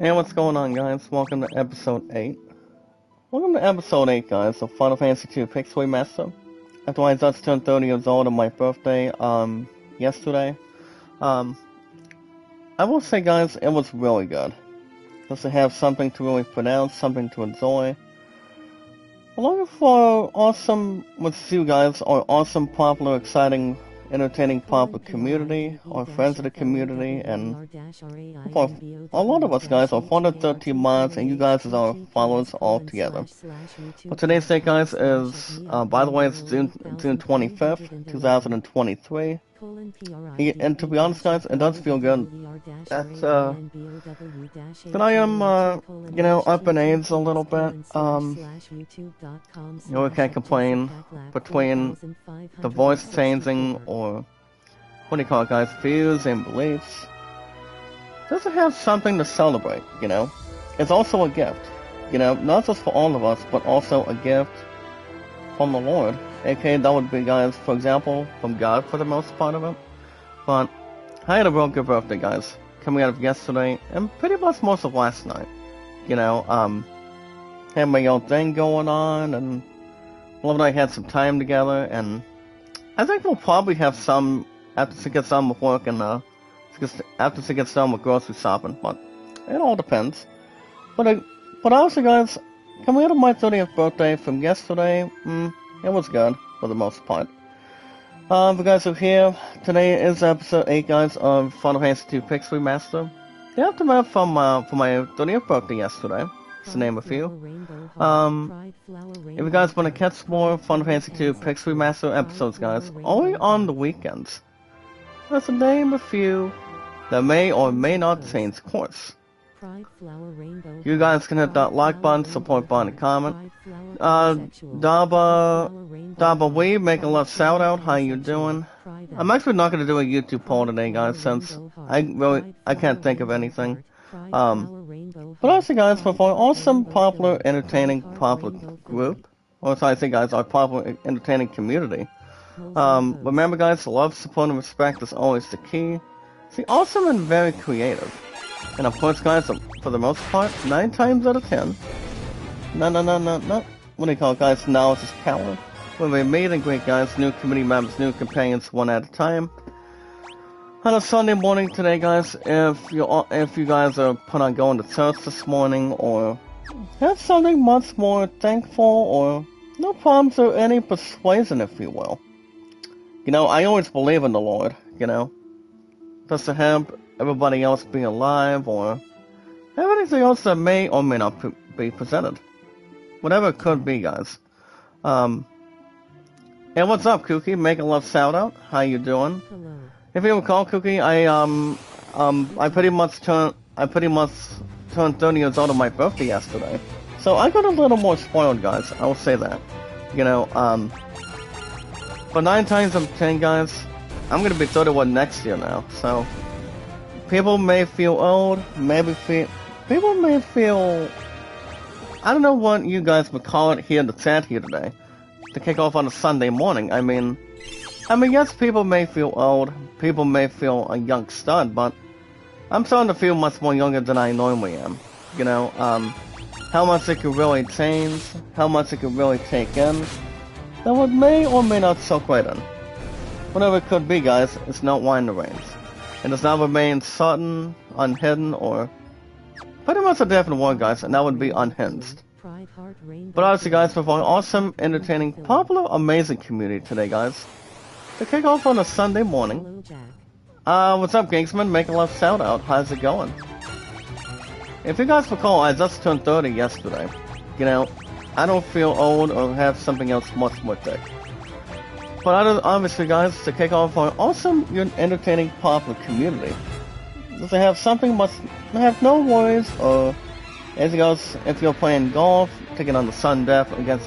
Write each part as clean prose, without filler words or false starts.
Hey, what's going on, guys? Welcome to episode 8. Welcome to episode 8, guys, of Final Fantasy II Pix Remaster. After I just turned 30 years old on my birthday, yesterday. I will say, guys, it was really good. Just to have something to really pronounce, something to enjoy. I'm looking for awesome, with you guys, or awesome, popular, exciting, entertaining popular community, or friends of the community, and for a lot of us guys are 413 mods, and you guys as our followers all together. But today's date, guys, is, by the way, it's June 25th, 2023. And to be honest, guys, it does feel good that I am, up in age a little bit. We can't complain between the voice changing, or what do you call it, guys, views and beliefs. Just to have something to celebrate, It's also a gift, not just for all of us, but also a gift from the Lord. Okay, that would be, guys, for example, from God for the most part of it. But I had a real good birthday, guys, coming out of yesterday, and pretty much most of last night. Had my own thing going on, and Love and I had some time together, and I think we'll probably have some, after she gets done with work, and after she gets done with grocery shopping, but it all depends. But honestly, guys, coming out of my 30th birthday from yesterday, it was good, for the most part. If you guys are here, today is episode 8, guys, of Final Fantasy II Pix Remaster. The aftermath for my 30th birthday yesterday, to name a few. If you guys want to catch more Final Fantasy II Pix Remaster episodes, guys, only on the weekends. Let's name a few that may or may not change course. You guys can hit that like button, support button, and comment. Daba Wee, make a love shout out. How you doing? I'm actually not gonna do a YouTube poll today, guys, since I can't think of anything. But also, guys, for an awesome, popular, entertaining, popular group, or so I say, guys, our popular, entertaining community. Remember, guys, love, support, and respect is always the key. See, awesome and very creative. And of course, guys, for the most part, 9 times out of 10, what do you call it, guys, knowledge is power. When we meet and greet, guys, new community members, new companions, one at a time. On a Sunday morning today, guys, if you guys are planning on going to church this morning, or have something much more thankful, or no problems or any persuasion, if you will. I always believe in the Lord, just to have everybody else be alive, or have anything else that may or may not be presented. Whatever it could be, guys. And what's up, Cookie? Make a love shout out. How you doing? Hello. If you recall, Cookie, I pretty much turned 30 years old on my birthday yesterday. So I got a little more spoiled, guys. I will say that. But 9 times out of 10, guys, I'm gonna be 31 next year now. So people may feel old, people may feel, I don't know what you guys would call it here in the chat here today, to kick off on a Sunday morning. I mean, yes, people may feel old, people may feel a young stud, but I'm starting to feel much more younger than I normally am. How much it could really change, how much it could really take in, that what may or may not soak right in. Whatever it could be, guys, it's not wine the reins. It does not remain sudden, unhidden, or pretty much a definite word, guys, and that would be unhinged. But honestly, guys, for an awesome, entertaining, popular, amazing community today, guys. To kick off on a Sunday morning. What's up, Gangsman? Make a love shout out. How's it going? If you guys recall, I just turned 30 yesterday. I don't feel old or have something else much more thick. But obviously, guys, to kick off on an awesome, entertaining, popular community. Just to have something have no worries, or anything else, if you're playing golf, taking on the sudden death against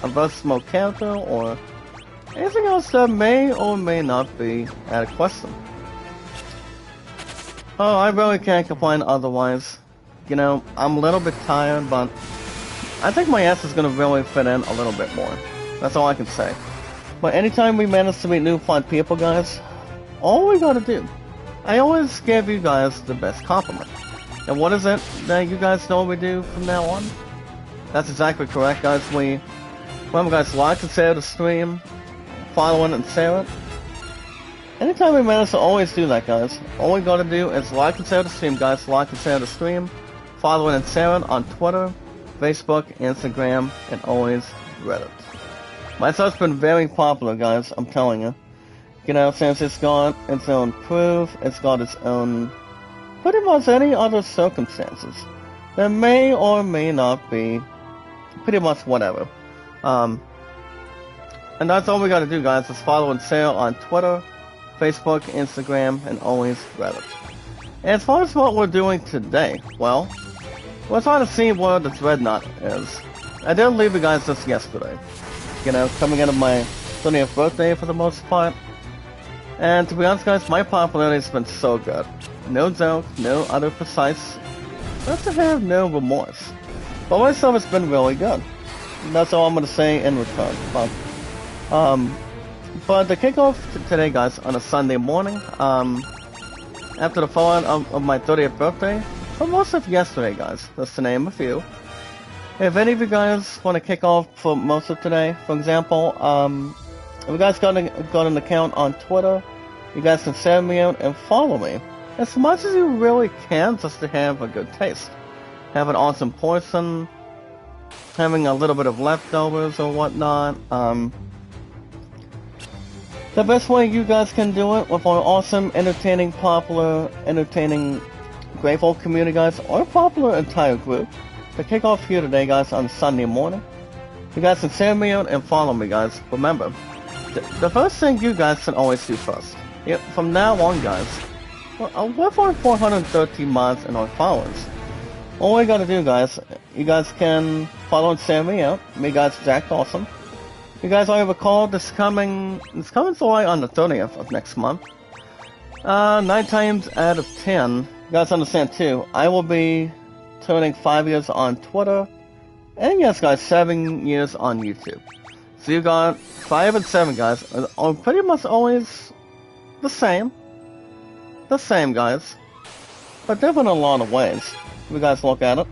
a versatile character, or anything else that may or may not be at a question. Oh, I really can't complain otherwise. I'm a little bit tired, but I think my ass is gonna really fit in a little bit more. That's all I can say. But anytime we manage to meet new fun people, guys, all we gotta do, I always give you guys the best compliment. And what is it that you guys know we do from now on? That's exactly correct, guys. Remember, guys, like and share the stream, follow it and share it. Anytime we manage to always do that, guys, all we gotta do is like and share the stream, guys. Like and share the stream, follow it and share it on Twitter, Facebook, Instagram, and always Reddit. My site's been very popular, guys, I'm telling you. You know, since it's got its own proof, it's got its own pretty much any other circumstances. There may or may not be pretty much whatever. And that's all we gotta do, guys, is follow and share on Twitter, Facebook, Instagram, and always Reddit. And as far as what we're doing today, well, we're trying to see where the Dreadnought is. I did leave you guys this yesterday. You know, coming out of my 20th birthday for the most part. And to be honest, guys, my popularity's been so good. No joke, no other precise. Just to have no remorse. But my stuff has been really good. And that's all I'm gonna say in return. But the kickoff today, guys, on a Sunday morning, after the fallout of my 30th birthday, but most of yesterday, guys, just to name a few. If any of you guys want to kick off for most of today, for example, if you guys got an account on Twitter, you guys can send me out and follow me. As much as you really can, just to have a good taste. Have an awesome portion, having a little bit of leftovers or whatnot. The best way you guys can do it with our awesome, entertaining, popular, grateful community, guys, or popular entire group, to kick off here today, guys, on Sunday morning. You guys can send me out and follow me, guys. Remember, the first thing you guys can always do first. Yep, from now on, guys, we're for 413 mods and our followers. All we gotta do, guys, you guys can follow and send me out. Me, guys, Jack Awesome. You guys all recall this coming July on the 30th of next month. 9 times out of 10, you guys understand too, I will be turning 5 years on Twitter, and yes, guys, 7 years on YouTube. So you got 5 and 7, guys, are pretty much always the same, guys, but different in a lot of ways, if you guys look at it.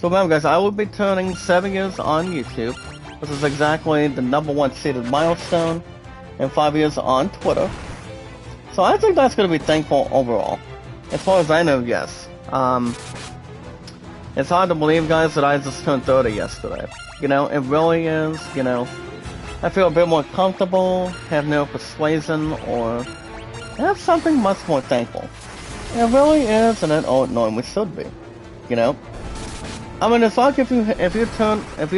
So remember, guys, I will be turning 7 years on YouTube. This is exactly the #1 seated milestone, and 5 years on Twitter. So I think that's going to be thankful overall. As far as I know, yes. It's hard to believe, guys, that I just turned 30 yesterday. You know, it really is, you know. I feel a bit more comfortable, have no persuasion, or have something much more thankful. It really is, and it normally should be. You know? I mean, it's like if you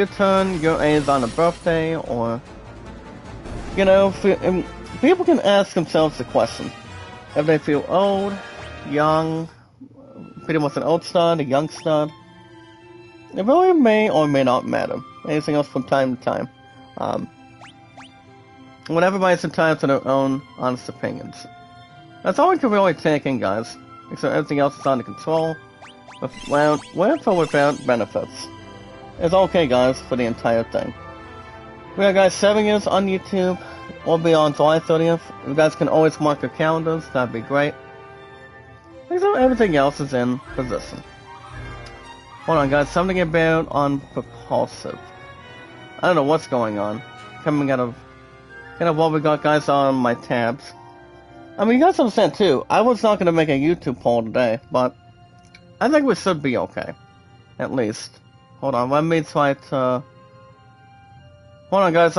turn your age on a birthday, or, you know, people can ask themselves the question. If they feel old, young, pretty much an old stud, a young stud. It really may or may not matter. Anything else from time to time. When everybody's entitled to their own honest opinions. That's all we can really take in, guys. Except everything else is under control. With or without benefits. It's okay, guys, for the entire thing. We are, guys, 7 years on YouTube. We'll be on July 30th. You guys can always mark your calendars. That'd be great. Except everything else is in position. Hold on, guys. Something about on propulsive. I don't know what's going on. Coming out of kind of what we got, guys, on my tabs. I mean, you guys understand too. I was not going to make a YouTube poll today, but I think we should be okay. At least. Hold on. Let me try to. Hold on, guys.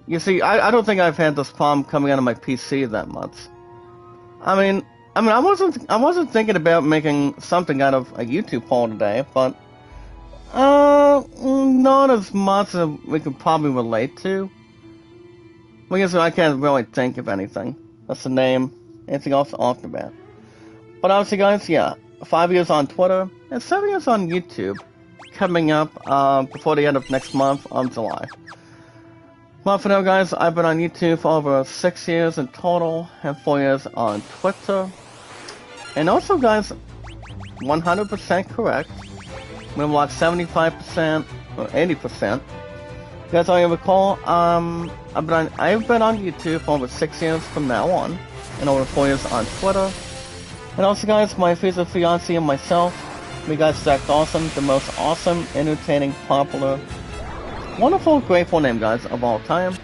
You see, I don't think I've had this problem coming out of my PC that much. I mean, I wasn't thinking about making something out of a YouTube poll today, but not as much as we could probably relate to. Because I can't really think of anything. That's the name. Anything else off the bat. But obviously, guys, yeah, 5 years on Twitter and 7 years on YouTube, coming up before the end of next month on July. Well, for now, guys, I've been on YouTube for over 6 years in total, and 4 years on Twitter. And also, guys, 100% correct. We're like 75% or 80%. You guys already recall, I've been on YouTube for over 6 years from now on, and over 4 years on Twitter. And also, guys, my future fiancé and myself We got Zach Dawson, the most awesome, entertaining, popular, wonderful, grateful name, guys, of all time.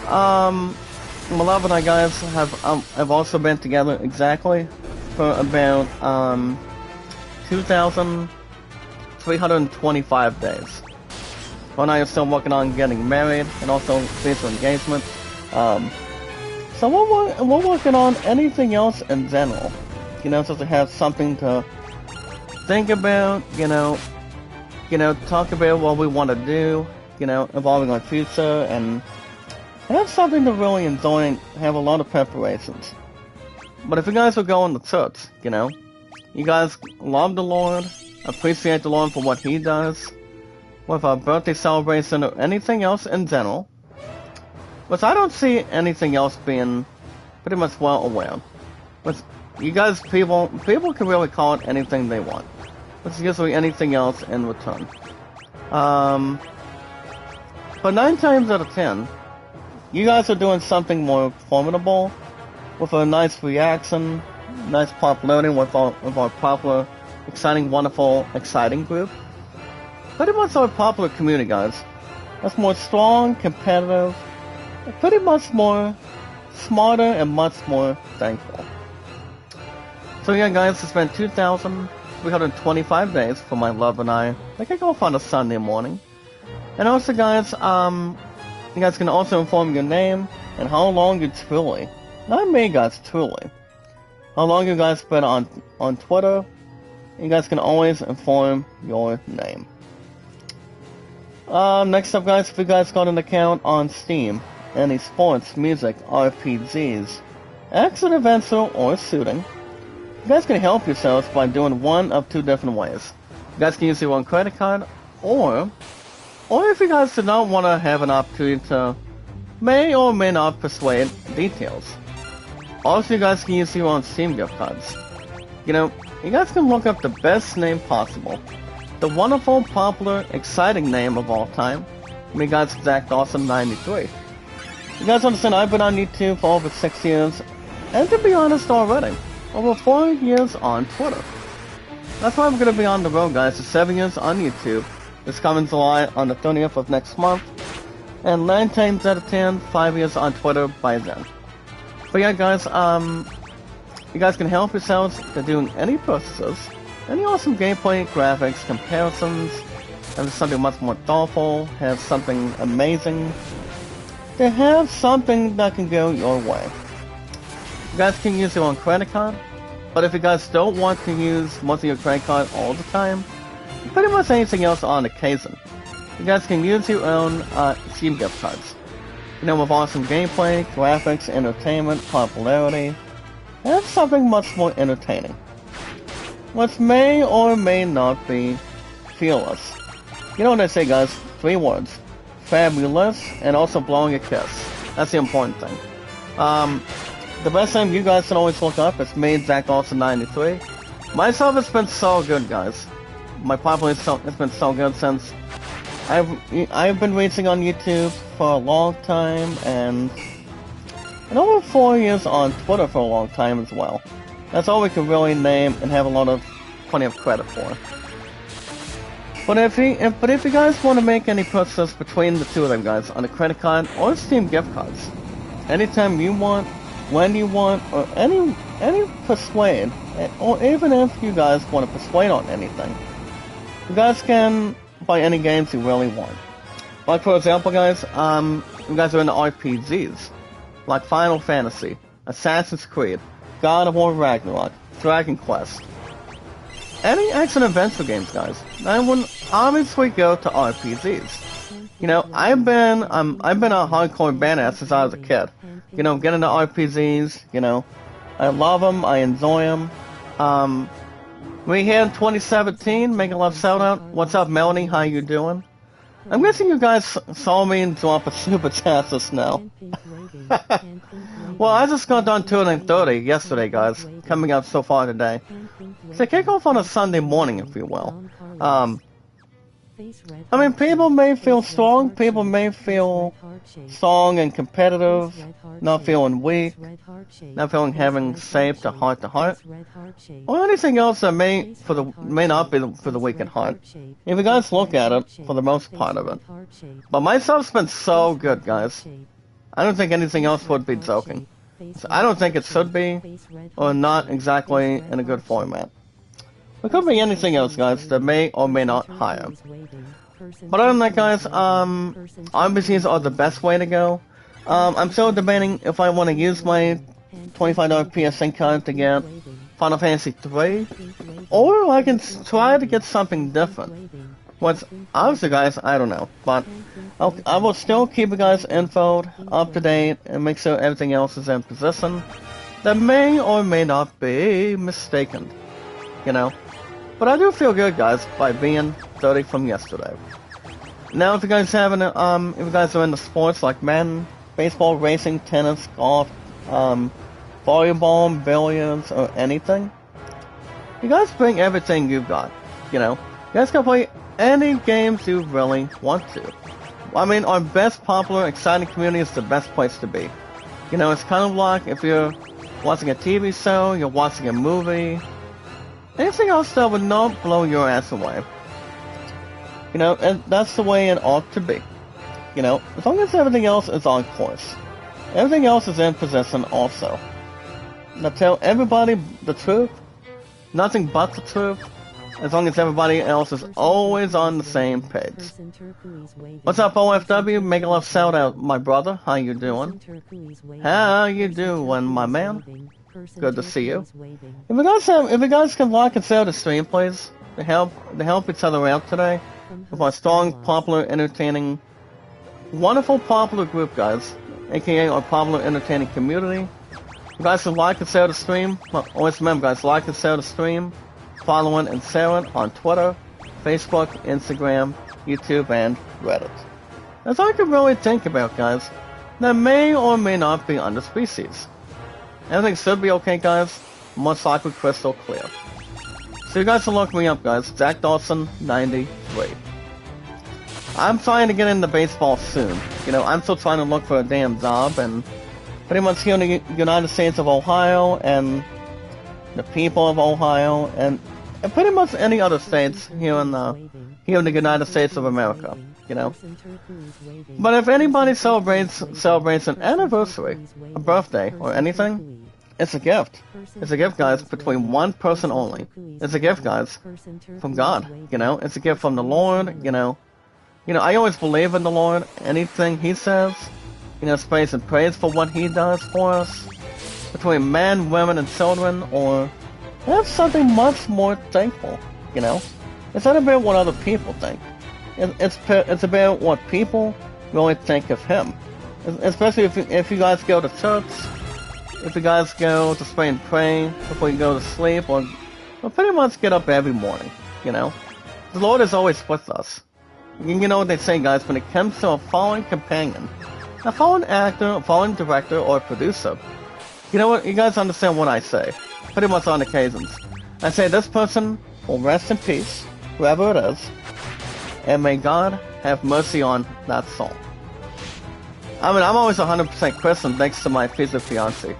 Malab and I, guys, have also been together exactly for about 2,325 days. Her and I are still working on getting married and also visa engagement. So we're working on anything else in general, you know, just to have something to think about, you know, talk about what we want to do, you know, involving our future, and have something to really enjoy and have a lot of preparations. But if you guys are going to church, you know, you guys love the Lord, appreciate the Lord for what He does, with our birthday celebration or anything else in general, which I don't see anything else being pretty much well aware. Which you guys, people can really call it anything they want. It's usually anything else in return. But 9 times out of 10, you guys are doing something more formidable, with a nice reaction, nice popularity with our popular, exciting, wonderful, exciting group. Pretty much our popular community, guys. That's more strong, competitive, pretty much more smarter and much more thankful. So yeah, guys, it's been 2,325 days for my love and I. I kick off on a Sunday morning. And also, guys, you guys can also inform your name and how long you truly, not me, guys, truly, how long you guys been on Twitter. You guys can always inform your name. Next up, guys, if you guys got an account on Steam, any sports, music, RPGs, action adventure, or shooting, you guys can help yourselves by doing one of 2 different ways. You guys can use your own credit card, or if you guys do not want to have an opportunity to may or may not persuade details. Also, you guys can use your own Steam gift cards. You know, you guys can look up the best name possible. The wonderful, popular, exciting name of all time. Me, guys, Zach Dawson 93. You guys understand, I've been on YouTube for over 6 years, and to be honest already, over 4 years on Twitter. That's why I'm going to be on the road, guys, to 7 years on YouTube. This coming July on the 30th of next month, and 9 times out of 10, 5 years on Twitter by then. But yeah, guys, you guys can help yourselves to doing any purchases, any awesome gameplay, graphics, comparisons, have something much more thoughtful, have something amazing, to have something that can go your way. You guys can use your own credit card, but if you guys don't want to use most of your credit card all the time, pretty much anything else on occasion, you guys can use your own Steam gift cards. You know, with awesome gameplay, graphics, entertainment, popularity, and something much more entertaining. Which may or may not be fearless. You know what I say, guys? 3 words. Fabulous, and also blowing a kiss. That's the important thing. The best name you guys can always look up is me, Zach Dawson 93. Myself, it's been so good, guys. My popularity has been so good since I've been racing on YouTube for a long time, and over 4 years on Twitter for a long time as well. That's all we can really name and have plenty of credit for. But if you guys want to make any purchases between the 2 of them, guys, on a credit card or Steam gift cards, anytime you want, when you want, or any persuade, or even if you guys want to persuade on anything, you guys can buy any games you really want. Like, for example, guys, you guys are into RPGs, like Final Fantasy, Assassin's Creed, God of War Ragnarok, Dragon Quest. Any action adventure games, guys. I would obviously go to RPGs. You know, I've been a hardcore badass since I was a kid. You know, get into RPGs, you know. I love them, I enjoy them. We here in 2017, make a love shout out. What's up, Melanie? How you doing? I'm guessing you guys saw me drop a super chat just now. Well, I just got done turning 30 yesterday, guys. Coming up so far today. So kick off on a Sunday morning, if you will. I mean, people may feel strong, people may feel strong and competitive, not feeling weak, not feeling having safe to heart, or anything else that may not be for the weak at heart. If you guys look at it, for the most part of it. But my stuff's been so good, guys. I don't think anything else would be joking. So I don't think it should be, or not exactly in a good format. It could be anything else, guys, that may or may not hire. But other than that, guys, RPGs are the best way to go. I'm still debating if I want to use my $25 PSN card to get Final Fantasy III, or I can try to get something different. What's obviously, guys, I don't know, but I will still keep you guys infoed, up to date, and make sure everything else is in position. That may or may not be mistaken, you know. But I do feel good, guys, by being 30 from yesterday. Now, if you guys if you guys are into sports like Madden, baseball, racing, tennis, golf, volleyball, billiards, or anything, you guys bring everything you've got, you know. You guys can play any games you really want to. I mean, our best popular, exciting community is the best place to be. You know, it's kind of like if you're watching a TV show, you're watching a movie, anything else that would not blow your ass away. You know, and that's the way it ought to be. You know, as long as everything else is on course. Everything else is in position also. Now tell everybody the truth, nothing but the truth, as long as everybody else is always on the same page. What's up, OFW? Make a love shout out, my brother. How you doing? How you doing, my man? Good to see you. If you guys can like and share the stream, please, to help each other out today, with our strong, popular, entertaining, wonderful, popular group, guys, aka our popular, entertaining community. You guys can like and share the stream. Well, always remember, guys, like and share the stream. Following and sharing on Twitter, Facebook, Instagram, YouTube, and Reddit. As I can really think about, guys, that may or may not be under species. Everything should be okay, guys, most likely crystal clear. So you guys can look me up, guys, Jack Dawson 93. I'm trying to get into baseball soon. You know, I'm still trying to look for a damn job, and pretty much here in the United States of Ohio, and the people of Ohio, and pretty much any other states here in the United States of America, you know. But if anybody celebrates an anniversary, a birthday, or anything, it's a gift. It's a gift, guys, between one person only. It's a gift, guys, from God, you know. It's a gift from the Lord, you know. You know, I always believe in the Lord. Anything He says, you know, praise and praise for what He does for us. Between men, women, and children, or have something much more thankful, you know? It's not about what other people think. It's about what people really think of Him. Especially if you guys go to church, if you guys go to pray and pray before you go to sleep, or pretty much get up every morning, you know? The Lord is always with us. You know what they say, guys, when it comes to a fallen companion, a fallen actor, a fallen director, or producer, you know what? You guys understand what I say. Pretty much on occasions. I say this person will rest in peace, whoever it is, and may God have mercy on that soul. I mean, I'm always 100% Christian thanks to my future fiancé.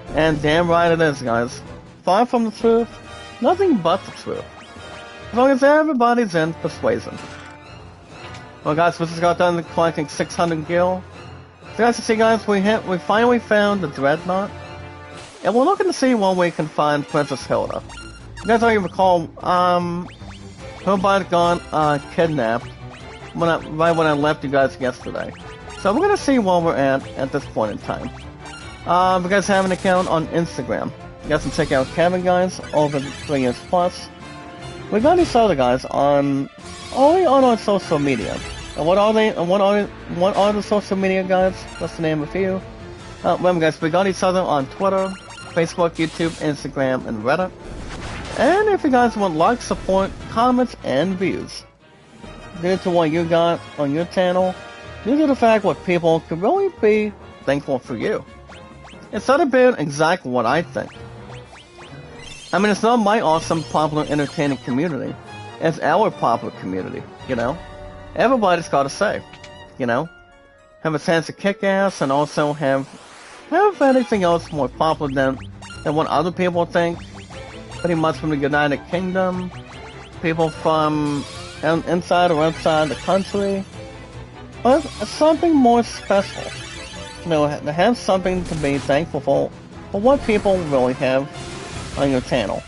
And damn right it is, guys. Far from the truth, nothing but the truth. As long as everybody's in persuasion. Well, guys, we just got done collecting 600 gil. So as you see, guys, we finally found the Dreadnought, and we're looking to see when we can find Princess Hilda. You guys already recall, her body got kidnapped right when I left you guys yesterday. So we're gonna see where we're at this point in time. If you guys have an account on Instagram, you guys can check out Kevin, guys, over 3 years plus. We got these other guys only on our social media. And what are they? And what are the social media, guys? Just to name a few. Remember, guys, we got each other on Twitter, Facebook, YouTube, Instagram, and Reddit. And if you guys want like, support, comments, and views, due to what you got on your channel, due to the fact what people could really be thankful for you. It's not about exactly what I think. I mean, it's not my awesome, popular, entertaining community. as our popular community, you know? Everybody's got a say, you know? Have a sense of kick-ass and also have anything else more popular than what other people think. Pretty much from the United Kingdom, people from inside or outside the country. But something more special. You know, to have something to be thankful for what people really have on your channel.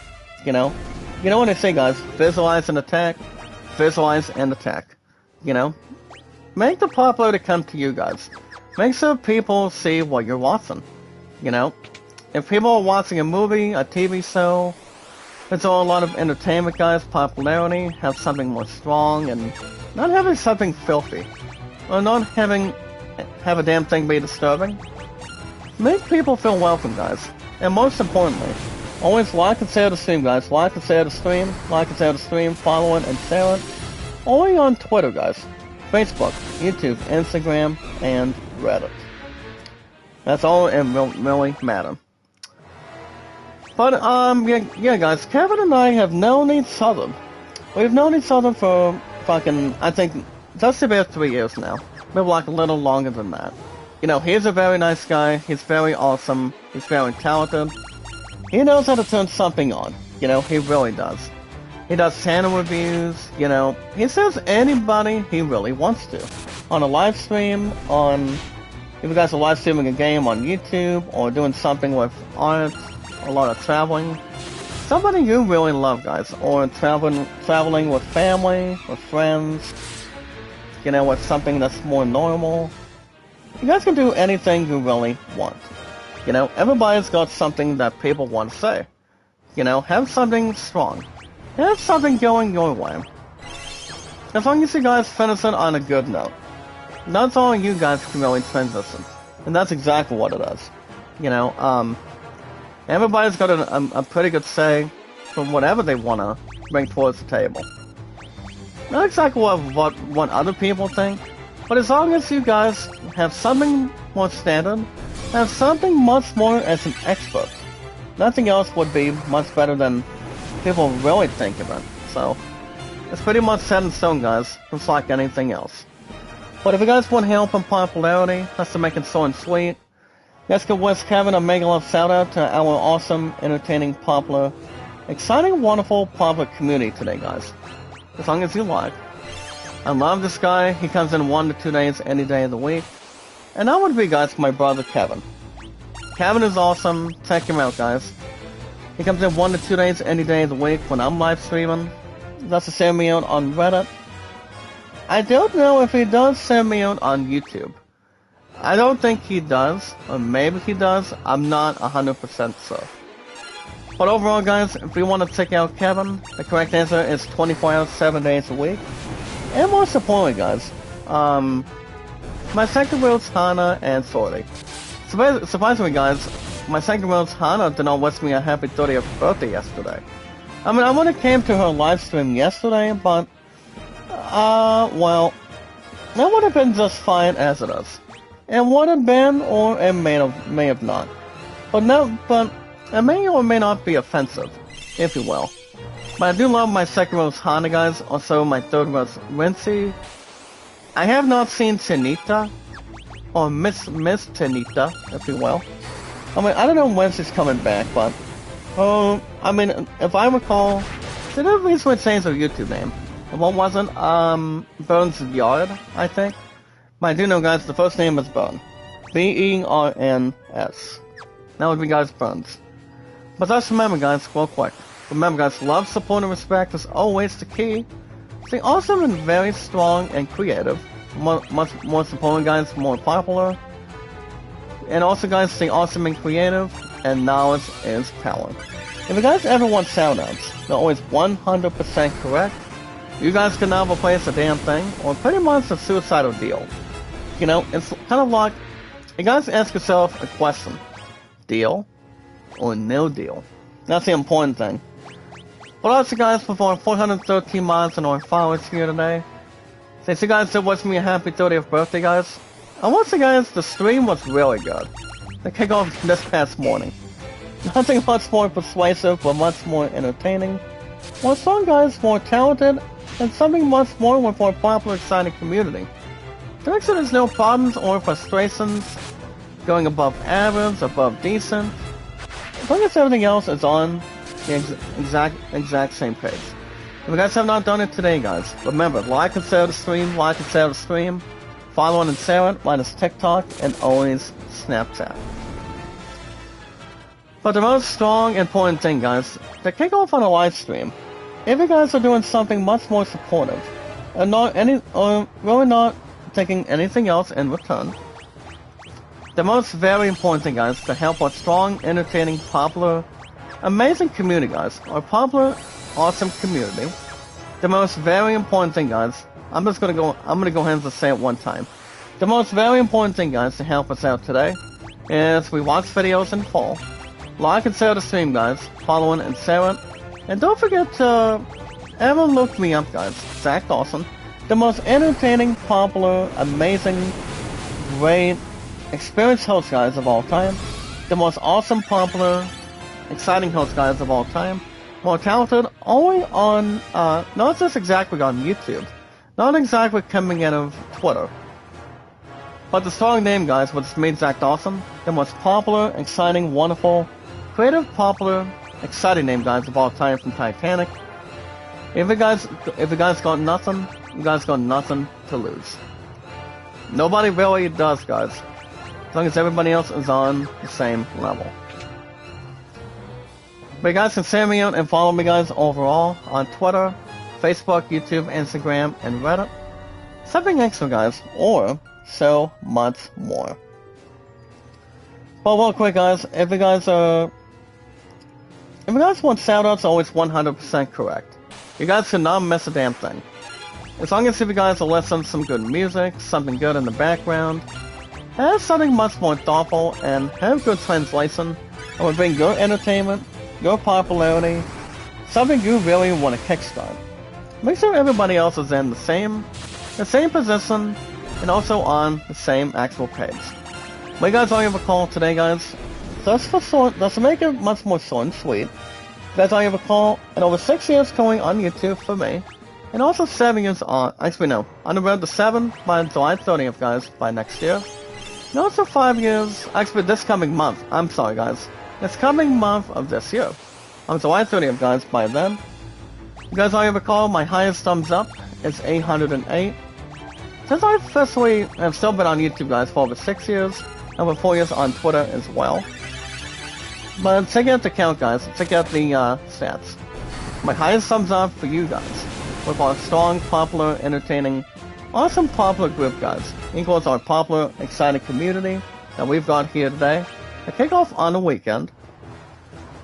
You know? You know what I say, guys? Visualize and attack. Visualize and attack. You know? Make the popularity come to you guys. Make sure people see what you're watching. You know? If people are watching a movie, a TV show, it's all a lot of entertainment, guys, popularity, have something more strong, and not having something filthy. Or not have a damn thing be disturbing. Make people feel welcome, guys. And most importantly, always like and share the stream, guys. Like and share the stream. Like and share the stream. Follow it and share it. Only on Twitter, guys. Facebook, YouTube, Instagram, and Reddit. That's all it really matters. But, yeah, guys, Kevin and I have known each other. We've known each other for fucking, I think, just about 3 years now. Maybe like a little longer than that. You know, he's a very nice guy. He's very awesome. He's very talented. He knows how to turn something on. You know, he really does. He does channel reviews, you know. He says anybody he really wants to. On a live stream, if you guys are live streaming a game on YouTube, or doing something with art, a lot of traveling. Somebody you really love, guys. Or traveling with family, with friends. You know, with something that's more normal. You guys can do anything you really want. You know, everybody's got something that people want to say. You know, have something strong. Have something going your way. As long as you guys finish it on a good note. That's all you guys can really transition. And that's exactly what it is. You know, everybody's got a pretty good say for whatever they want to bring towards the table. Not exactly what other people think, but as long as you guys have something more standard, have something much more as an expert, nothing else would be much better than people really think of it. So, it's pretty much set in stone, guys, just like anything else. But if you guys want help and popularity, that's to make it so and sweet, you guys can wish Kevin a mega love shout out to our awesome, entertaining, popular, exciting, wonderful, popular community today, guys. As long as you like. I love this guy. He comes in 1 to 2 days any day of the week. And that would be, guys, my brother Kevin. Kevin is awesome. Check him out, guys. He comes in 1 to 2 days any day of the week when I'm live streaming. That's to send me out on Reddit. I don't know if he does send me out on YouTube. I don't think he does, or maybe he does. I'm not 100% sure. But overall, guys, if you want to check out Kevin, the correct answer is 24 hours, 7 days a week. And most importantly, guys, my second wheel's Hana and Sorty. Surprisingly, guys, my second wheel's Hana did not wish me a happy 30th birthday yesterday. I mean, I would have came to her live stream yesterday, but, well, that would have been just fine as it is. It would have been, or it may have not. But it may or may not be offensive, if you will. But I do love my second wheel's Hana, guys. Also, my third wheel's Rincy. I have not seen Tanita, or Miss Tanita, if you will. I mean, I don't know when she's coming back, but, I mean, if I recall, she did recently change her YouTube name. And what wasn't, Burns Yard, I think. But I do know, guys, the first name is Burn. B-E-R-N-S. That would be, guys, Burns. But just remember, guys, real quick. Remember, guys, love, support, and respect is always the key. Stay awesome and very strong and creative. Much more supporting, guys, more popular. And also, guys, stay awesome and creative. And knowledge is power. If you guys ever want shoutouts, they're always 100% correct. You guys can now replace a damn thing, or pretty much a suicidal deal. You know, it's kind of like, you guys ask yourself a question. Deal or no deal? That's the important thing. But also, guys, for 413 miles and our followers here today. Since you guys did wish me a happy 30th birthday, guys. I want to say, guys, the stream was really good. The kickoff this past morning. Nothing much more persuasive, but much more entertaining. more strong guys, more talented, and something much more with more popular, exciting community. To make sure there's no problems or frustrations, going above average, above decent, as long as everything else is on the exact same page. If you guys have not done it today, guys, remember, like and share the stream, follow on Instagram, minus TikTok, and always Snapchat. But the most strong, important thing, guys, to kick off on a live stream, if you guys are doing something much more supportive, and really not taking anything else in return, the most very important thing, guys, to help our strong, entertaining, popular, amazing community, guys, our popular, awesome community, the most very important thing, guys, I'm gonna go ahead and just say it one time. The most very important thing, guys, to help us out today is we watch videos in full, like and share the stream, guys, following and share it, and don't forget to ever look me up, guys, Zach Dawson, the most entertaining, popular, amazing, great, experienced host, guys, of all time, the most awesome, popular, exciting host, guys, of all time, more talented, only on, not just exactly on YouTube, not exactly coming out of Twitter, but the strong name, guys, which means Zach Dawson, the most popular, exciting, wonderful, creative, popular, exciting name, guys, of all time from Titanic. If you guys got nothing, you guys got nothing to lose. Nobody really does, guys, as long as everybody else is on the same level. But you guys can share me out and follow me, guys, overall on Twitter, Facebook, YouTube, Instagram, and Reddit. Something extra, guys, or so much more. But real quick, guys, if you guys want shoutouts, always 100% correct. You guys should not miss a damn thing. As long as if you guys are listening to some good music, something good in the background, have something much more thoughtful, and have good translation, and will bring your entertainment, your popularity, something you really want to kickstart. Make sure everybody else is in the same position, and also on the same actual page. But you guys all have a call today, guys. Just to make it much more short and sweet, you guys all have a call, and over 6 years going on YouTube for me, and also 7 years on the road to 7 by July 30th, guys, by next year. And also 5 years, actually this coming month, I'm sorry, guys. This coming month of this year, on July 30th, guys, by then. You guys all recall my highest thumbs up is 808. Since I officially have still been on YouTube, guys, for over 6 years, and over 4 years on Twitter as well. But check out the count, guys. Check out the stats. My highest thumbs up for you guys, with our strong, popular, entertaining, awesome popular group, guys, equals our popular, exciting community that we've got here today. To kick off on the weekend,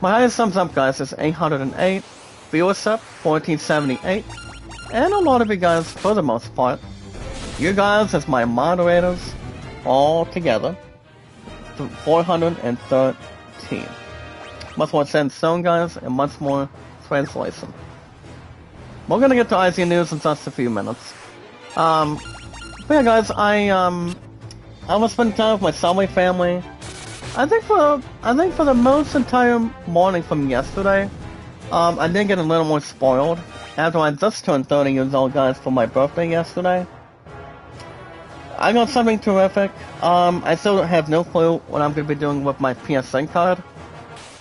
my highest thumbs up, guys, is 808, viewership 1478, and a lot of you guys, for the most part, you guys as my moderators, all together, 413. Much more said in stone, guys, and much more translation. We're gonna get to IZ News in just a few minutes. But yeah, guys, I was spending time with my Subway family. I think for the most entire morning from yesterday, I did get a little more spoiled after I just turned 30 years old, guys, for my birthday yesterday. I got something terrific. I still have no clue what I'm going to be doing with my PSN card.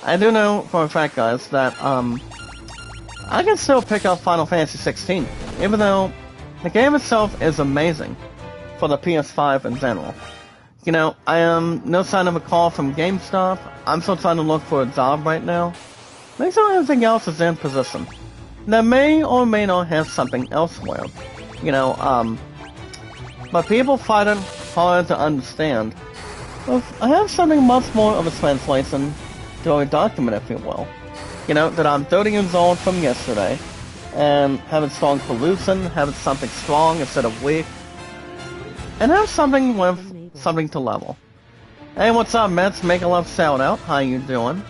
I do know for a fact, guys, that I can still pick up Final Fantasy 16, even though the game itself is amazing for the PS5 in general. You know, I am no sign of a call from GameStop. I'm still trying to look for a job right now. Make sure everything else is in position. That may or may not have something elsewhere. You know, but people find it hard to understand. Well, I have something much more of a translation to a document, if you will. You know, that I'm 30 years old from yesterday, and having strong pollution, having something strong instead of weak, and have something with something to level. Hey, what's up, Mets? Make a love shout out. How you doing?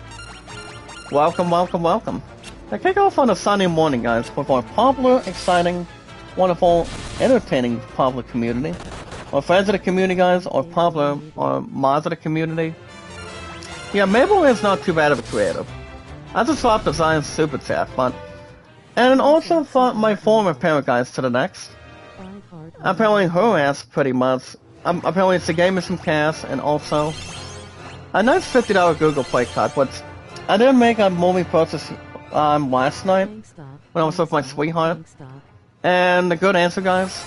Welcome, welcome, welcome. Now kick off on a Sunday morning, guys, with our popular, exciting, wonderful, entertaining popular community. Or friends of the community, guys, or popular, or mods of the community. Yeah, Mabel is not too bad of a creative. I just swapped the Zion Super Chat, but And also for my former parent guys to the next. Apparently her ass pretty much. Apparently it's a game with some cash and also a nice $50 Google Play card, which I did make a movie purchase last night when I was with my sweetheart. And the good answer, guys.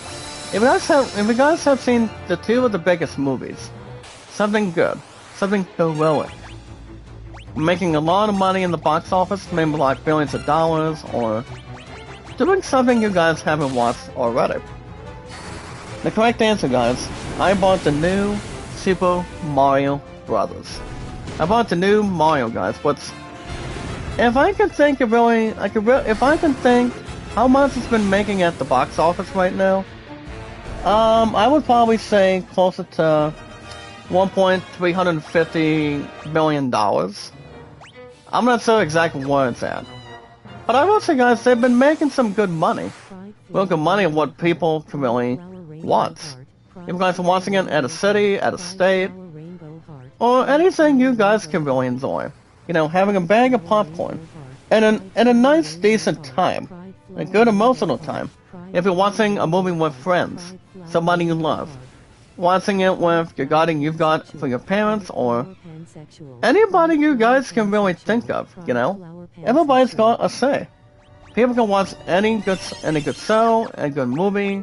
If you guys have seen the two of the biggest movies, something good, something heroic, making a lot of money in the box office, maybe like billions of dollars, or doing something you guys haven't watched already. The correct answer, guys, I bought the new Super Mario Brothers. I bought the new Mario, guys, but if I can think of if I can think how much it's been making at the box office right now, I would probably say closer to $1.350 billion. I'm not sure exactly where it's at. But I will say, guys, they've been making some good money. Real good money of what people can really want. If you guys are watching it at a city, at a state, or anything you guys can really enjoy. You know, having a bag of popcorn, and a nice, decent time. A good emotional time. If you're watching a movie with friends, somebody you love, watching it with your guardian you've got for your parents, or anybody you guys can really think of, you know? Everybody's got a say. People can watch any good show, a good movie,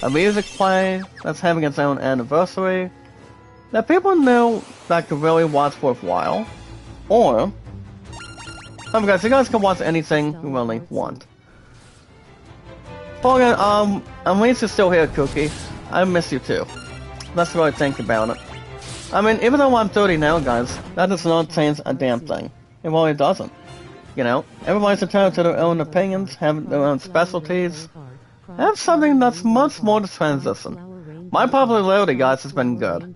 a music play that's having its own anniversary, that people know that could really watch worthwhile, or, guys, you guys can watch anything you really want. But at least you're still here, Cookie. I miss you too. Let's really think about it. I mean, even though I'm 30 now, guys, that does not change a damn thing. It really doesn't. You know, everybody's entitled to their own opinions, have their own specialties, have something that's much more to transition. My popularity, guys, has been good.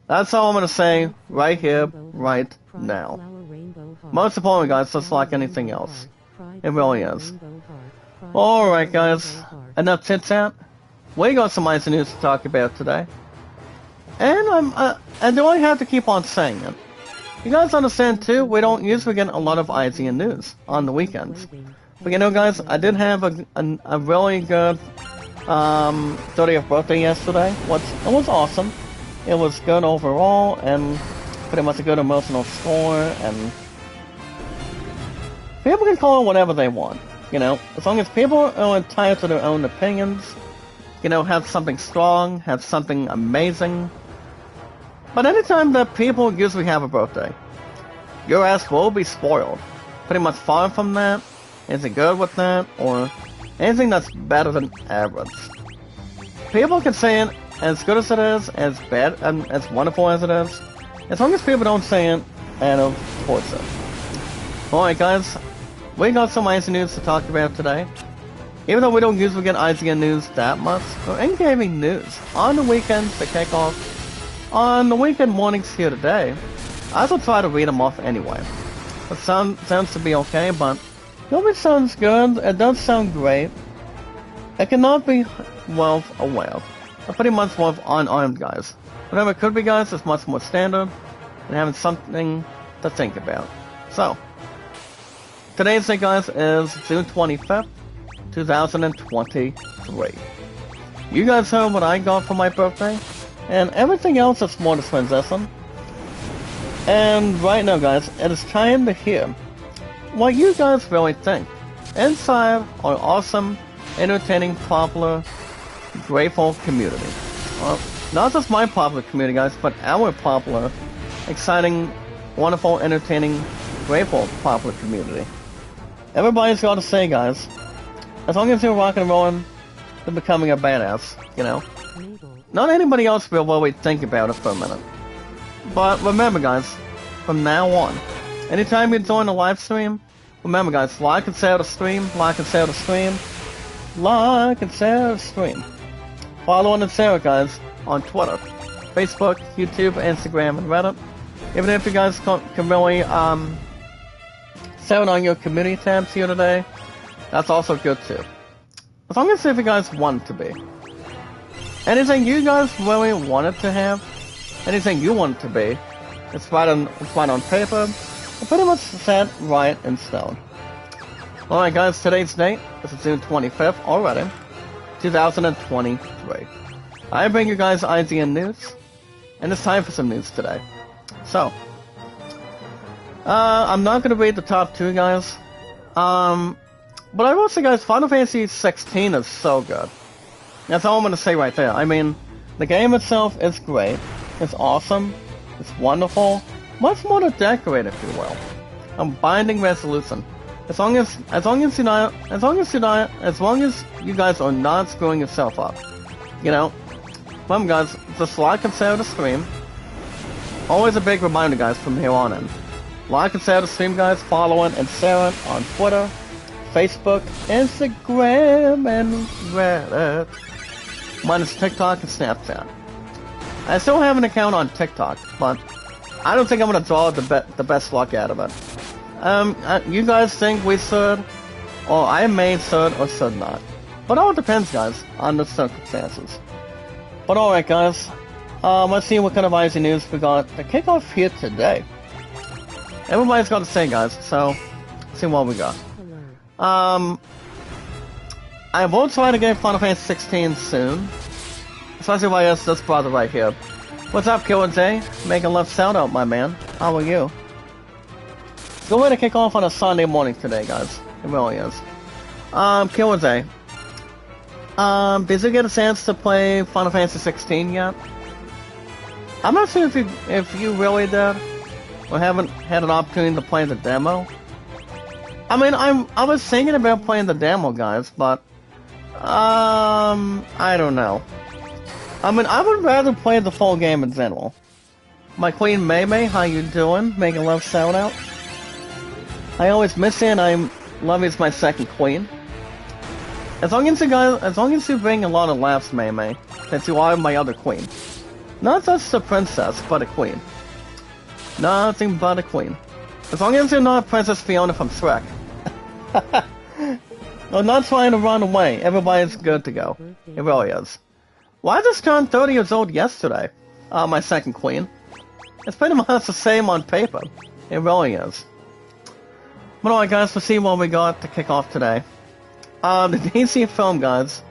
That's all I'm gonna say right here, right now. Most importantly, guys, just like anything else. It really is. Alright, guys, enough chit-chat. We got some nice news to talk about today. And and do I have to keep on saying it? You guys understand too, we don't usually get a lot of IGN news on the weekends. But you know, guys, I did have a really good 30th birthday yesterday. It was awesome. It was good overall, and pretty much a good emotional score, and people can call it whatever they want, you know, as long as people are entitled to their own opinions, you know, have something strong, have something amazing. But anytime that people usually have a birthday, your ass will be spoiled. Pretty much far from that, anything good with that, or anything that's better than average. People can say it as good as it is, as bad and as wonderful as it is, as long as people don't say it out of towards it. Alright, guys, we got some IGN news to talk about today. Even though we don't usually get IGN news that much, or any gaming news on the weekends to kick off, on the weekend mornings here today, I will try to read them off anyway. It sounds to be okay, but it sounds good, it does sound great. It cannot be worth a whale. Pretty much worth unarmed, guys. Whatever it could be, guys, is much more standard, and having something to think about. So, today's day, guys, is June 25th, 2023. You guys heard what I got for my birthday, and everything else is more to transition. And right now, guys, it is time to hear what you guys really think inside our awesome, entertaining, popular, grateful community. Well, not just my popular community, guys, but our popular, exciting, wonderful, entertaining, grateful, popular community. Everybody's got to say, guys, as long as you're rocking and rolling, you're becoming a badass, you know? Not anybody else will really think about it for a minute. But remember, guys, from now on, anytime you join a live stream, remember, guys, like and share the stream, like and share the stream, like and share the stream. Follow and share it, guys, on Twitter, Facebook, YouTube, Instagram, and Reddit. Even if you guys can really share it on your community tabs here today, that's also good too. As long as if you guys want it to be. Anything you guys really wanted to have, anything you want it to be, it's right on paper, and pretty much set right in stone. Alright guys, today's date is June 25th already, 2023. I bring you guys IGN news, and it's time for some news today. So, I'm not gonna read the top 2 guys, but I will say guys, Final Fantasy 16 is so good. That's all I'm gonna say right there. I mean, the game itself is great, it's awesome, it's wonderful, much more to decorate if you will. Binding resolution. As long as you guys are not screwing yourself up. You know? Remember guys, just like and share the stream. Always a big reminder guys from here on in. Like and share the stream guys, following and sharing on Twitter, Facebook, Instagram, and Reddit. Minus TikTok and Snapchat. I still have an account on TikTok, but I don't think I'm gonna draw the best luck out of it. You guys think we should, or I may should or should not. But all depends, guys, on the circumstances. But alright, guys, let's see what kind of IC news we got to kick off here today. Everybody's got to say, guys, so let's see what we got. I will try to get Final Fantasy 16 soon, especially if I ask this brother right here. What's up, Killer J? Make a left shout out, my man. How are you? Good way to kick off on a Sunday morning today, guys. It really is. Killer J. Did you get a chance to play Final Fantasy 16 yet? I'm not sure if you really did, or haven't had an opportunity to play the demo. I mean, I was thinking about playing the demo, guys, but I don't know. I mean, I would rather play the full game in general. My Queen May, how you doing? Make a love shout out. I always miss you, and I love you as my second queen. As long as you bring a lot of laughs, May, since you are my other queen. Not just a princess, but a queen. Nothing but a queen. As long as you're not Princess Fiona from Shrek. I'm not trying to run away. Everybody's good to go. It really is. Well, I just turned 30 years old yesterday. My second queen. It's pretty much the same on paper. It really is. But alright guys, let's see what we got to kick off today. The DC film, guys,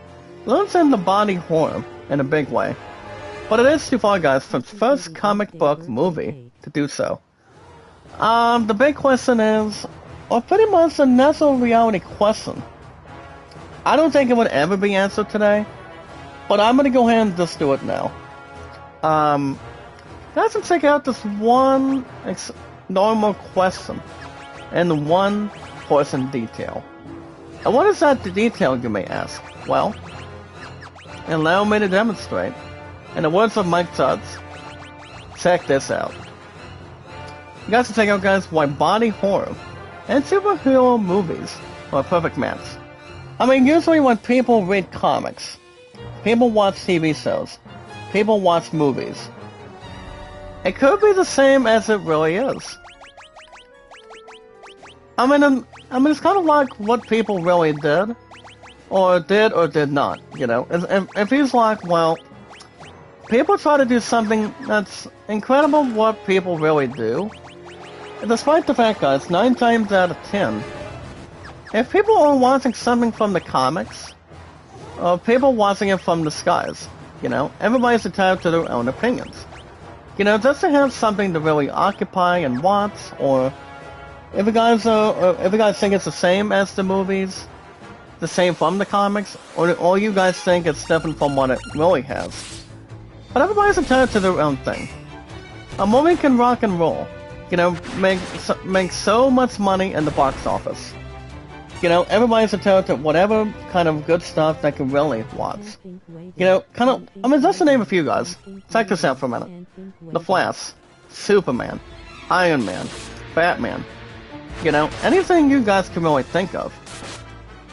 lives in the body horror in a big way. But it is too far, guys, from its first comic book movie to do so. The big question is, or pretty much a natural reality question. I don't think it would ever be answered today, but I'm gonna go ahead and just do it now. Guys, let's check out this one normal question and one person detail. And what is that detail, you may ask? Well, allow me to demonstrate. In the words of Mike Tuds, check this out. You guys can check out, guys, why body horror and superhero movies are a perfect match. I mean, usually when people read comics, people watch TV shows, people watch movies, it could be the same as it really is. I mean, it's kind of like what people really did or did not, you know? It feels like, well, people try to do something that's incredible what people really do. And despite the fact, guys, 9 times out of 10, if people are watching something from the comics, or people watching it from the skies, you know, everybody's entitled to their own opinions. You know, just to have something to really occupy and watch, or if you guys think it's the same as the movies, the same from the comics, or you guys think it's different from what it really has. But everybody's entitled to their own thing. A movie can rock and roll, you know, make so much money in the box office. You know, everybody's entitled to whatever kind of good stuff they can really watch. You know, kind of, I mean, just to name a few, guys. Check this out for a minute. The Flash, Superman, Iron Man, Batman. You know, anything you guys can really think of.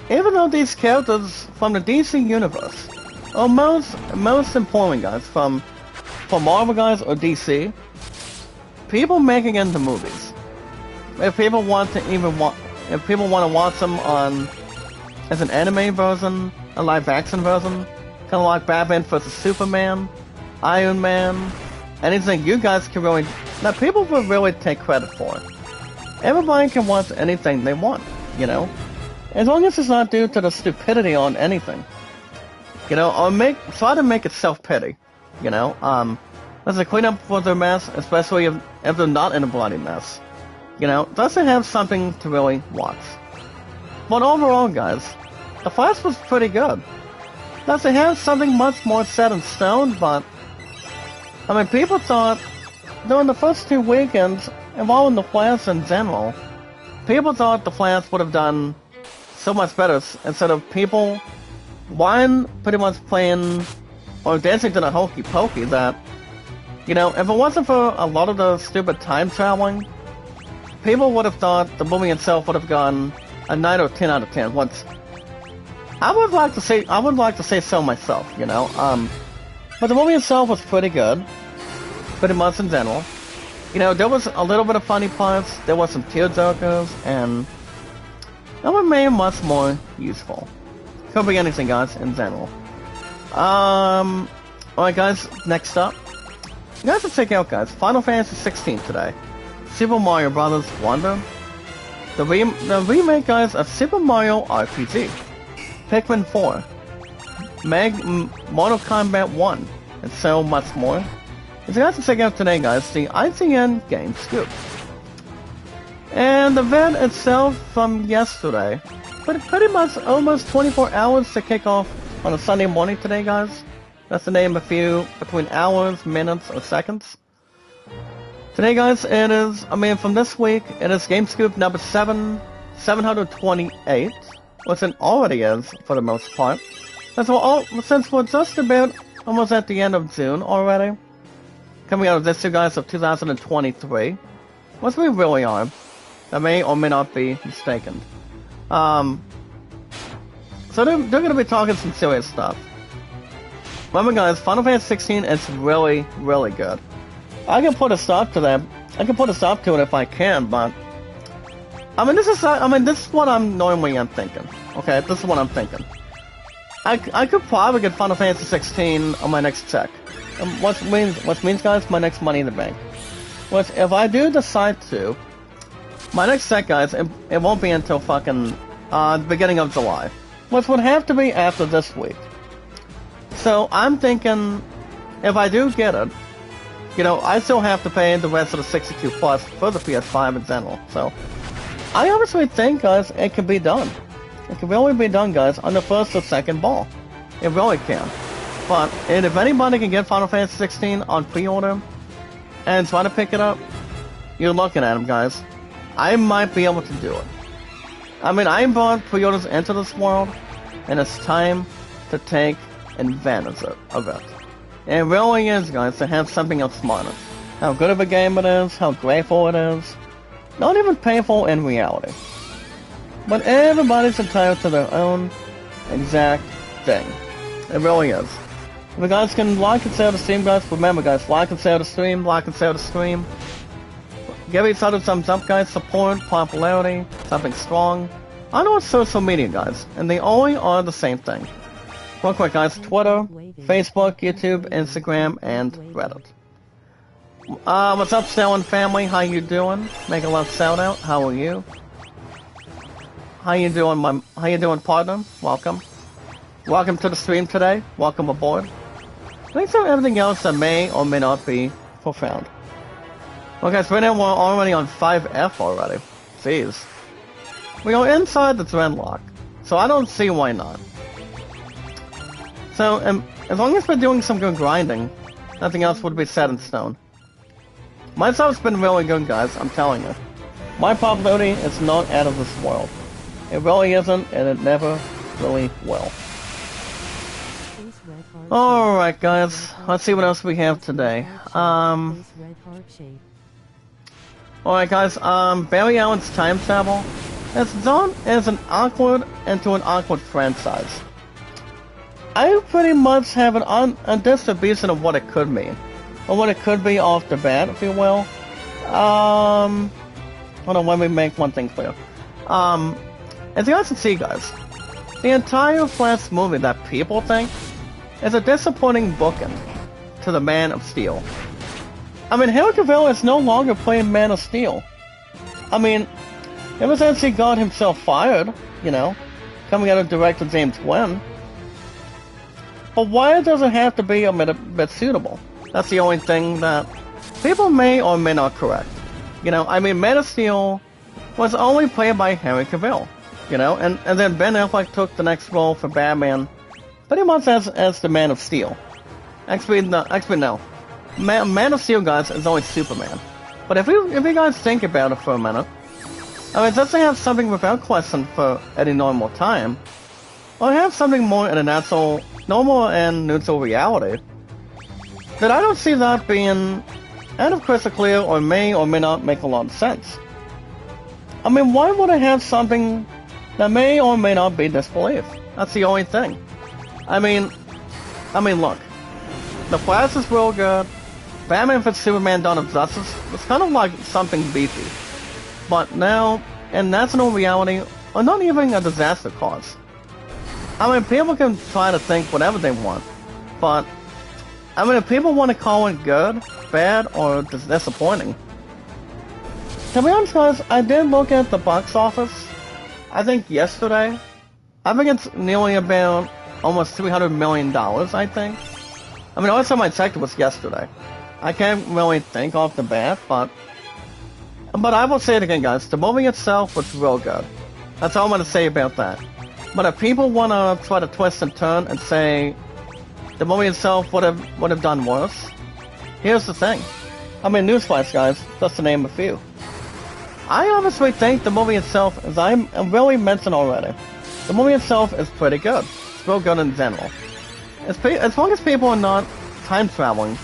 Even though these characters from the DC universe are most important, guys, from Marvel, guys, or DC, people making into movies. If people want to watch them on as an anime version, a live action version, kind of like Batman vs Superman, Iron Man, anything you guys can really, that people will really take credit for. Everybody can watch anything they want, you know? as long as it's not due to the stupidity on anything. You know, or try to make it self-pity. You know, let's clean up for their mess, especially if they're not in a bloody mess. You know, doesn't have something to really watch. But overall, guys, the Flash was pretty good. Doesn't have something much more set in stone, but I mean, people thought during the first 2 weekends involving the Flash in general, people thought the Flash would have done so much better instead of people, one, pretty much playing or dancing to the hokey pokey that, you know, if it wasn't for a lot of the stupid time traveling, people would have thought the movie itself would have gotten a 9 or 10 out of 10. Once I would like to say so myself, you know. But the movie itself was pretty good, pretty much in general. You know, there was a little bit of funny parts, there was some tearjerkers, and that would make it much more useful. Could be anything, guys, in general. Alright, guys, next up. You guys have to check out, guys, Final Fantasy 16 today. Super Mario Bros. Wonder. The remake, guys, of Super Mario RPG. Pikmin 4. Mortal Kombat 1. And so much more. As you guys can check out today, guys, the IGN Game Scoop. And the event itself from yesterday. But pretty much almost 24 hours to kick off on a Sunday morning today, guys. That's to name a few between hours, minutes, or seconds. Today, guys, it is, I mean, from this week, it is Game Scoop number 728, which it already is, for the most part. Since we're just about almost at the end of June already, coming out of this year, guys, of 2023, which we really are. I may or may not be mistaken. So they're going to be talking some serious stuff. Remember, guys, Final Fantasy 16 is really, really good. I can put a stop to that. I can put a stop to it if I can, but I mean, this is what I'm thinking. Okay, this is what I'm thinking. I could probably get Final Fantasy 16 on my next check. What means, guys, my next Money in the Bank. Which, if I do decide to, my next check, guys, it won't be until fucking the beginning of July, which would have to be after this week. So I'm thinking, if I do get it, you know, I still have to pay the rest of the 62 plus for the PS5 in general. So I honestly think, guys, it can be done. It can really be done, guys, on the first or second ball. It really can. But and if anybody can get Final Fantasy 16 on pre-order and try to pick it up, you're looking at them, guys. I might be able to do it. I mean, I brought pre-orders into this world, and it's time to take advantage of it. And it really is, guys, to have something else smarter. How good of a game it is, how grateful it is. Not even painful in reality. But everybody's entitled to their own exact thing. It really is. If you guys can like and share the stream, guys, remember, guys, like and share the stream, like and share the stream. Give each other thumbs up, guys, support, popularity, something strong. I know it's social media, guys, and they only are the same thing. Real quick, guys, Twitter, Facebook, YouTube, Instagram, and Reddit. What's up, Stellan family? How you doing? Make a love shout out. How are you? How you doing, partner? Welcome. Welcome to the stream today. Welcome aboard. Thanks for everything else that may or may not be profound. Well, guys, right now we're already on 5F already. Jeez. We go inside the dreadlock, so I don't see why not. So, as long as we're doing some good grinding, nothing else would be set in stone. My stuff's been really good, guys, I'm telling you. My popularity is not out of this world. It really isn't, and it never really will. Alright, guys, let's see what else we have today. Alright, guys, Barry Allen's time travel is done as an awkward into an awkward franchise. I pretty much have a distribution of what it could mean. Or what it could be off the bat, if you will. Hold on, let me make one thing clear. As you guys can see, guys, the entire Flash movie that people think is a disappointing bookend to the Man of Steel. I mean, Henry Cavill is no longer playing Man of Steel. I mean, ever since he got himself fired, you know, coming out of director James Wan. But why does it have to be a bit suitable? That's the only thing that people may or may not correct. You know, I mean, Man of Steel was only played by Henry Cavill. You know, and then Ben Affleck took the next role for Batman, pretty much as the Man of Steel. Actually, no. Man of Steel, guys, is only Superman. But if you guys think about it for a minute, I mean, does it have something without question for any normal time, or have something more in a natural, normal and neutral reality? Then I don't see that being out of crystal clear or may not make a lot of sense. I mean, why would I have something that may or may not be disbelief? That's the only thing. I mean, look. The Flash is real good. Batman vs Superman Dawn of Justice was kind of like something beefy. But now, in national reality, or not even a disaster cause. I mean, people can try to think whatever they want. But, I mean, if people want to call it good, bad, or disappointing. To be honest, guys, I did look at the box office, I think yesterday. I think it's nearly about almost $300 million, I think. I mean, the last time I checked it was yesterday. I can't really think off the bat, but I will say it again, guys. The movie itself was real good. That's all I'm going to say about that. But if people want to try to twist and turn and say the movie itself would have done worse, here's the thing. I mean, newsflash, guys, just to name a few. I honestly think the movie itself, as I really mentioned already, the movie itself is pretty good. It's real good in general. As long as people are not time traveling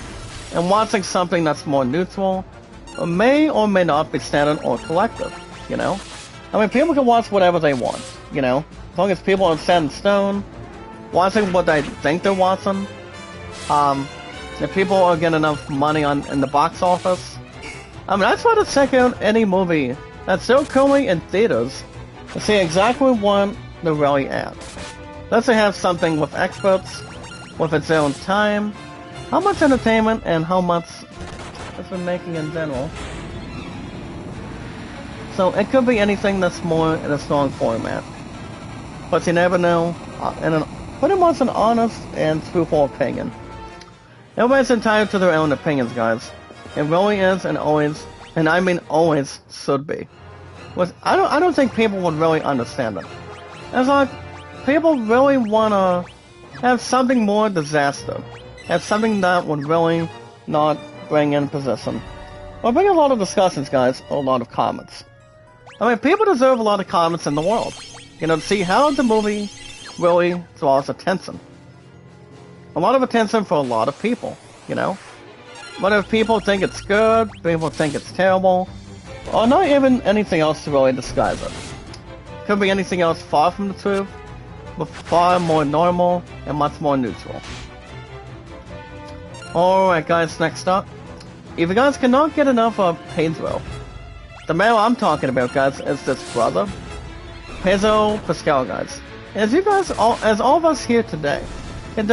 and watching something that's more neutral, or may not be standard or collective, you know? I mean, people can watch whatever they want, you know? As long as people are set in stone, watching what they think they're watching, if people are getting enough money in the box office. I mean, I try to check out any movie that's still currently in theaters to see exactly what they're really at. Let's say have something with experts, with its own time, how much entertainment, and how much it's been making in general. So it could be anything that's more in a strong format. But you never know, and pretty much an honest and truthful opinion. Everybody's entitled to their own opinions, guys. It really is, and always, and I mean always, should be. I don't think people would really understand it. It's like, people really wanna have something more disaster. Have something that would really not bring in position. Or bring a lot of discussions, guys, or a lot of comments. I mean, people deserve a lot of comments in the world. You know, to see how the movie really draws attention. A lot of attention for a lot of people, you know? But if people think it's good, people think it's terrible, or not even anything else to really disguise it. Could be anything else far from the truth, but far more normal and much more neutral. Alright guys, next up. If you guys cannot get enough of Pedro, the man I'm talking about, guys, is this brother, Pedro Pascal, guys. As you guys, as all of us here today, can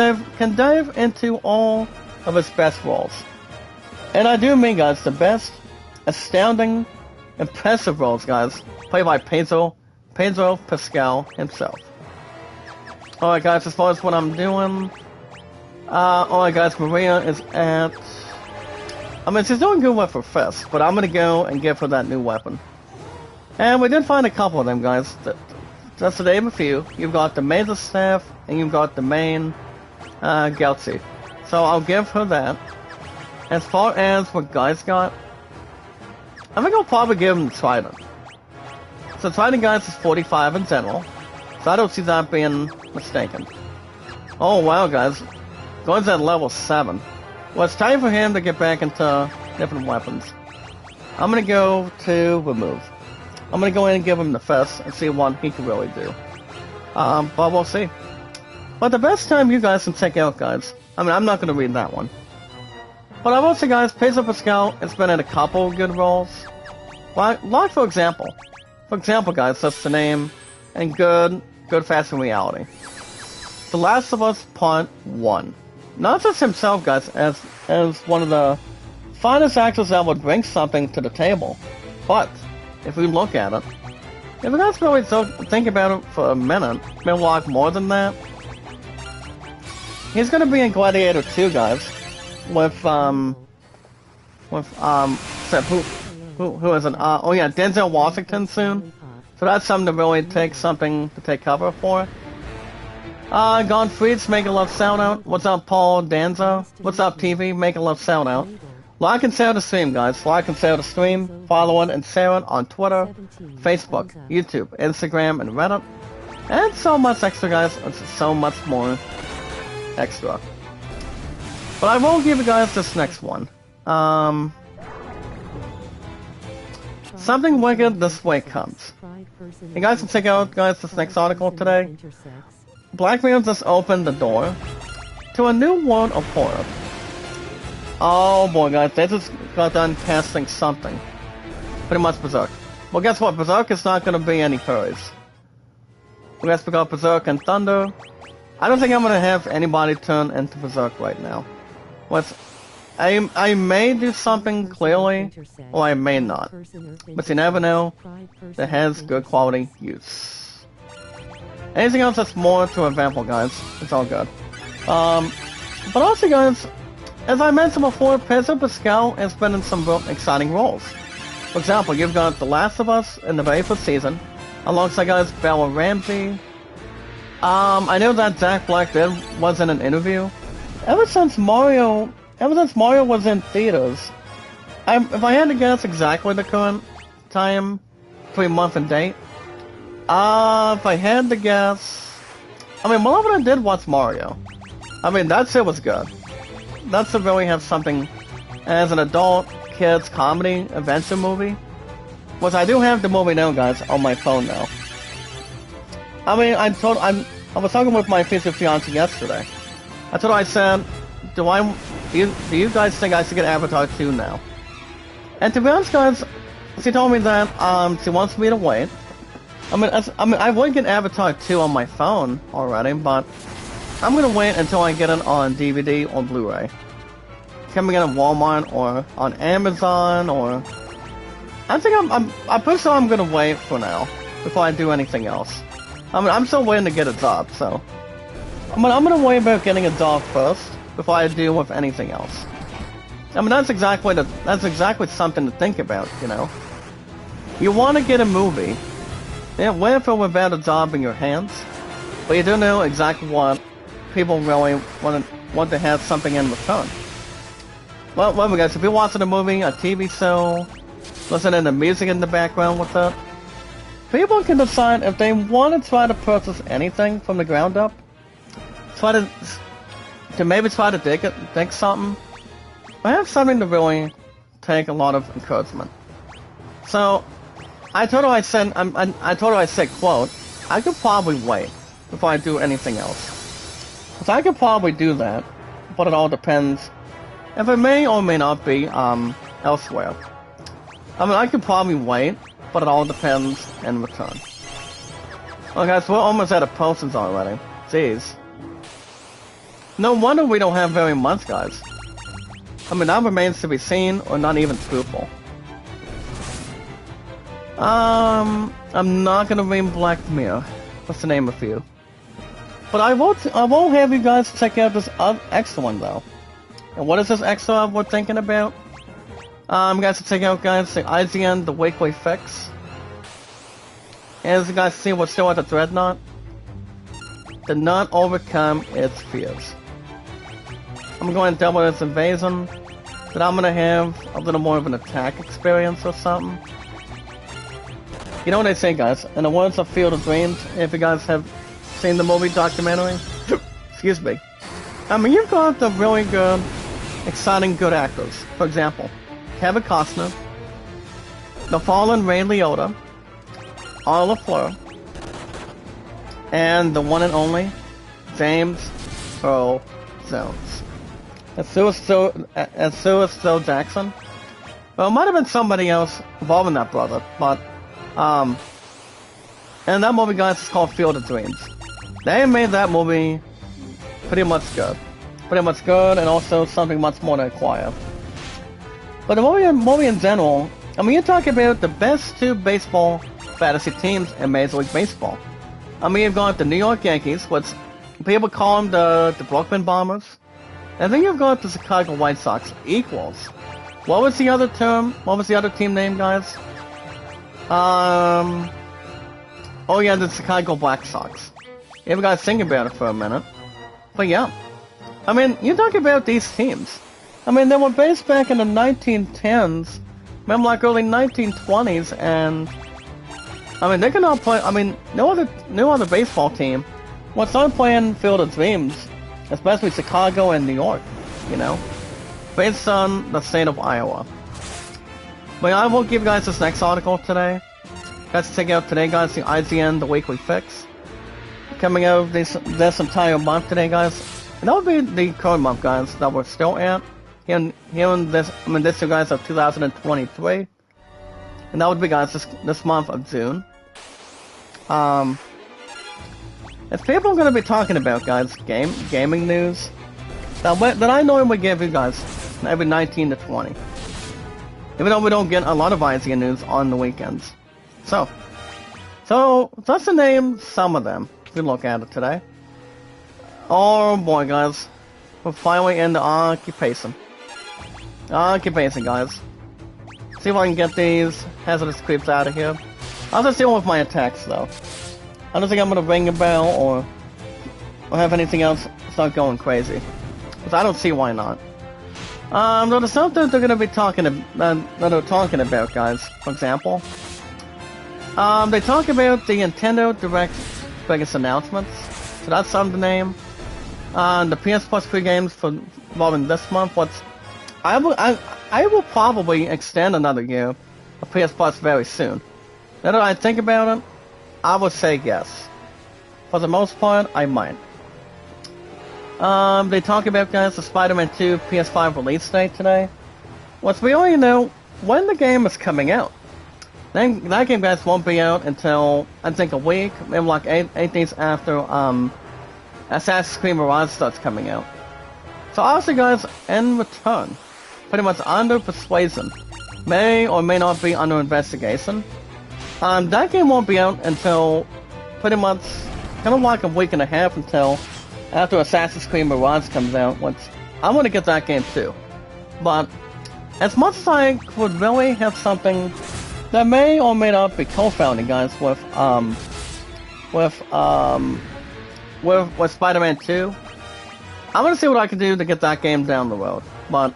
dive into all of his best roles. And I do mean, guys, the best, astounding, impressive roles, guys, played by Pedro Pascal himself. Alright guys, as far as what I'm doing, alright guys, Maria is at, I mean, she's doing good with her fist, but I'm gonna go and give her that new weapon. And we did find a couple of them, guys. Just to name a few, you've got the Major Staff, and you've got the main, Galaxy. So I'll give her that. As far as what guys got, I think I'll probably give him the Trident. So Trident, guys, is 45 in general, so I don't see that being mistaken. Oh wow, guys, Guns at level 7. Well, it's time for him to get back into different weapons. I'm gonna go to remove. I'm gonna go in and give him the fist and see what he can really do. But we'll see. But the best time you guys can check out, guys, I mean, I'm not gonna read that one. But I will say, guys, Pedro Pascal has been in a couple good roles. Like for example, guys, that's the name, and good fast in reality. The Last of Us Part 1. Not just himself, guys, as one of the finest actors that would bring something to the table, but if we look at it, if you guys really think about it for a minute, maybe like more than that, he's gonna be in Gladiator 2, guys. With so who is it? Oh yeah, Denzel Washington soon. So that's something to really take cover for. Gone Freeds, make a love sound out. What's up, Paul Danzo? What's up, TV? Make a love sound out. Like and share the stream, guys. Like and share the stream. Follow it and share it on Twitter, Facebook, YouTube, Instagram, and Reddit. And so much extra, guys. It's so much more extra. But I will give you guys this next one. Something wicked this way comes. You guys can check out, guys, this next article today. Black Mirror just opened the door to a new world of horror. Oh boy, guys, they just got done casting something. Pretty much Berserk. Well, guess what? Berserk is not going to be any furries. We guys got Berserk and Thunder. I don't think I'm going to have anybody turn into Berserk right now. I may do something clearly, or I may not. But you never know. That has good quality use. Anything else that's more to a vampire, guys, it's all good. But also, guys, as I mentioned before, Pedro Pascal has been in some real exciting roles. For example, you've got The Last of Us in the very first season, alongside guys Bella Ramsey. I know that Jack Black was in an interview. Ever since Mario was in theaters, if I had to guess exactly the current time, between month and date, if I had to guess, I mean, Malevolent did watch Mario. I mean, that shit was good. That's to really have something as an adult kids comedy adventure movie. Which I do have the movie now, guys, on my phone now. I mean, I was talking with my future fiance yesterday. I said, do you guys think I should get Avatar 2 now? And to be honest, guys, she told me that she wants me to wait. I mean, I would get Avatar 2 on my phone already, but I'm gonna wait until I get it on DVD or Blu-ray. Can we get it at Walmart or on Amazon or? I think I'm pretty sure I'm gonna wait for now before I do anything else. I mean, I'm still waiting to get a job, so I'm gonna wait about getting a job first before I deal with anything else. I mean, that's exactly something to think about, you know. You want to get a movie, yeah, with or without a job in your hands, but you don't know exactly what people really want to have something in return. Well, guys, if you're watching a movie, a TV show, listening to music in the background with it, people can decide if they want to try to purchase anything from the ground up, try to dig something, I have something to really take a lot of encouragement. So, I told her I said, quote, I could probably wait before I do anything else. So I could probably do that, but it all depends if it may or may not be, elsewhere. I mean, I could probably wait, but it all depends in return. Well, guys, we're almost out of potions already. Jeez. No wonder we don't have very much, guys. I mean, that remains to be seen, or not even truthful. I'm not gonna read Black Mirror. What's the name of you? But I won't have you guys check out this extra one, though. And what is this extra we're thinking about? You guys can check out, guys, the IGN, the Weekly Fix. As you guys see what's still at the Dreadnought, did not overcome its fears. I'm going to double its invasion, but I'm going to have a little more of an attack experience or something. You know what they say, guys, in the words of Field of Dreams, if you guys have seen the movie documentary, excuse me. I mean, you've got the really good, exciting good actors. For example, Kevin Costner, the fallen Ray Liotta, Arla Fleur, and the one and only James Earl Jones. As Joe Jackson. Well, it might have been somebody else involved in that brother, but and that movie, guys, is called Field of Dreams. They made that movie pretty much good, and also something much more to acquire. But the movie in general, I mean, you're talking about the best two baseball fantasy teams in Major League Baseball. I mean, you've got the New York Yankees, which people call them the Brooklyn Bombers. And then you've got the Chicago White Sox, equals. What was the other term? What was the other team name, guys? Oh yeah, the Chicago Black Sox. You ever guys think about it for a minute? But yeah. I mean, you talk about these teams. I mean, they were based back in the 1910s, maybe like early 1920s, and I mean, they cannot play. I mean, no other baseball team was not playing Field of Dreams, especially Chicago and New York, you know, based on the state of Iowa. But I will give you guys this next article today. Let's check out today, guys, the IGN, the Weekly Fix. Coming out this entire month today, guys. And that would be the current month, guys, that we're still at. Here in this, I mean, this year, guys, of 2023. And that would be, guys, this month of June. If people are going to be talking about, guys, gaming news, that I normally give you guys every 19 to 20. Even though we don't get a lot of IGN news on the weekends. So just to name some of them, if you look at it today. Oh boy, guys. We're finally in the occupation. Occupation, guys. See if I can get these hazardous creeps out of here. I'll just deal with my attacks, though. I don't think I'm gonna ring a bell or have anything else start going crazy. Because I don't see why not. There's something they're gonna be talking about, guys. For example, they talk about the Nintendo Direct biggest announcements. So that's something to name. The PS Plus free games for involving this month. I will probably extend another year of PS Plus very soon. Now that I think about it, I would say yes. For the most part, I might. They talk about, guys, the Spider-Man 2 PS5 release date today. Once we already know when the game is coming out. Then that game, guys, won't be out until, I think, a week, maybe like 8 days after Assassin's Creed Mirage starts coming out. So honestly, guys, in return, pretty much under persuasion, may or may not be under investigation. That game won't be out until pretty much kind of like a week and a half until after Assassin's Creed Mirage comes out, which I want to get that game too. But as much as I would really have something that may or may not be co-founding, guys, with Spider-Man 2, I'm gonna see what I can do to get that game down the road. But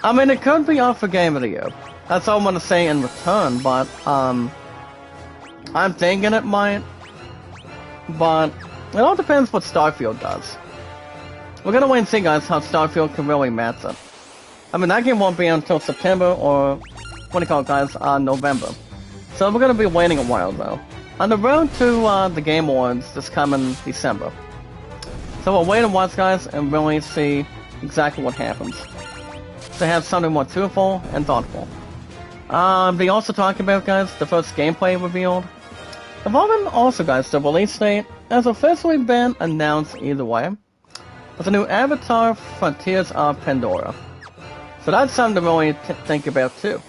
I mean, it could be up for Game of the Year. That's all I'm gonna say in return. But I'm thinking it might. But it all depends what Starfield does. We're gonna wait and see, guys, how Starfield can really match it. I mean, that game won't be until September or what do you call it, guys? November. So we're gonna be waiting a while though. On the road to the Game Awards this coming December. So we'll wait and watch, guys, and really see exactly what happens. To have something more truthful and thoughtful. They also talk about, guys, the first gameplay revealed. Involving also, guys, the release date has officially been announced either way. With the new Avatar Frontiers of Pandora. So that's something to really think about too.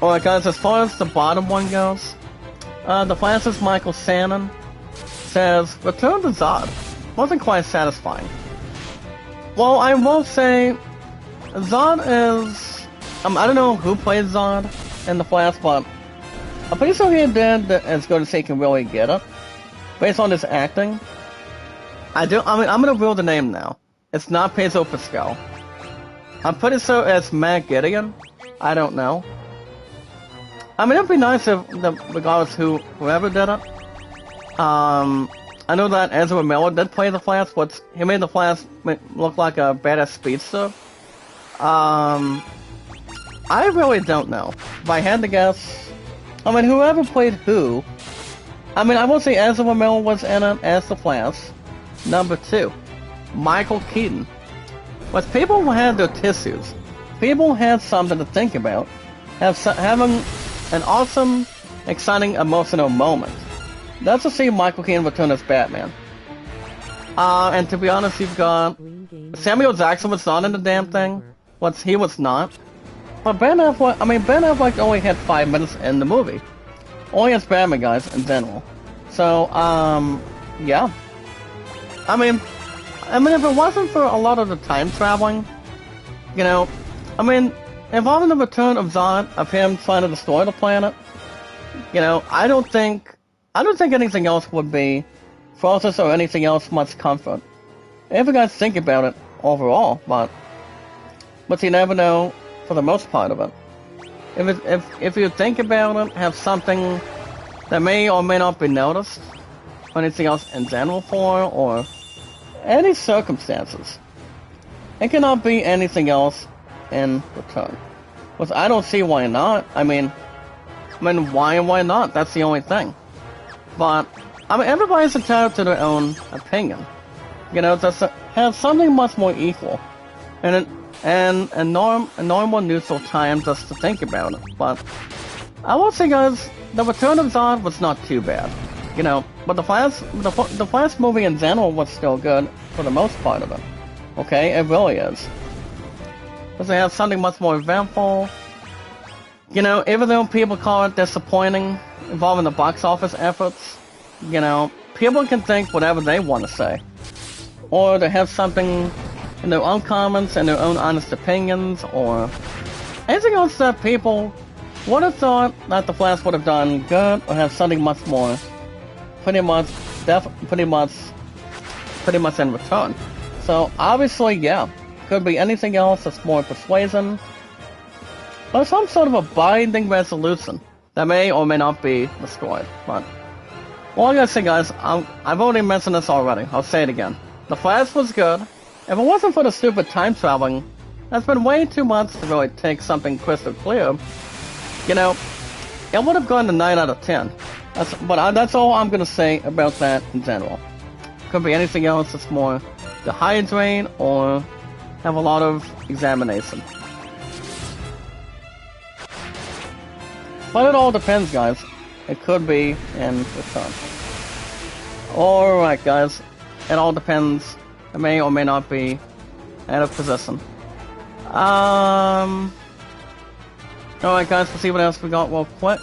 Alright, guys, as far as the bottom one goes, the Francis Michael Shannon says, Return to Zod wasn't quite satisfying. Well, I will say, Zod is, I don't know who played Zod in the Flash, but I'm pretty sure he did as good as he can really get it, based on his acting. I'm gonna reveal the name now. It's not Pedro Pascal. I'm pretty sure it's Matt Gideon. I don't know. I mean, it'd be nice if, regardless whoever did it. I know that Ezra Miller did play the Flash, but he made the Flash look like a badass speedster. I really don't know. If I had to guess, I mean, whoever played who, I mean, I will say Ezra Miller was in it as the Flash. Number 2, Michael Keaton. But people had their tissues. People had something to think about. Having an awesome, exciting, emotional moment. That's to see Michael Keaton return as Batman. And to be honest, you've got Samuel Jackson was not in the damn thing. He was not. But Ben Affleck only had 5 minutes in the movie. Only as Batman, guys, in general. So, yeah. I mean, if it wasn't for a lot of the time traveling, you know, I mean, involving the return of Zod, of him trying to destroy the planet, you know, I don't think anything else would be, process or anything else much comfort. If you guys think about it overall, but you never know for the most part of it. If you think about it, have something that may or may not be noticed, or anything else in general for, or any circumstances. It cannot be anything else in return. Which I don't see why not. I mean, why not? That's the only thing. But, I mean, everybody's entitled to their own opinion. You know, just have something much more equal. And a normal neutral time just to think about it. But, I will say, guys, the return of Zod was not too bad. You know, but the Flash movie in general was still good for the most part of it. Okay, it really is. Because it has something much more eventful. You know, even though people call it disappointing, involving the box office efforts, you know, people can think whatever they want to say. Or they have something in their own comments and their own honest opinions, or anything else that people would have thought that the Flash would have done good, or have something much more, pretty much in return. So obviously, yeah, could be anything else that's more persuasion, or some sort of a binding resolution that may or may not be destroyed. But well, I gotta say, guys, I've already mentioned this already. I'll say it again. The Flash was good. If it wasn't for the stupid time traveling, that's been way too much to really take something crystal clear. You know, it would have gone to 9 out of 10. That's all I'm gonna say about that in general. Could be anything else that's more dehydrate or have a lot of examination. But it all depends, guys. It could be in return. Alright, guys. It all depends. It may or may not be out of position. Alright, guys, let's see what else we got real quick.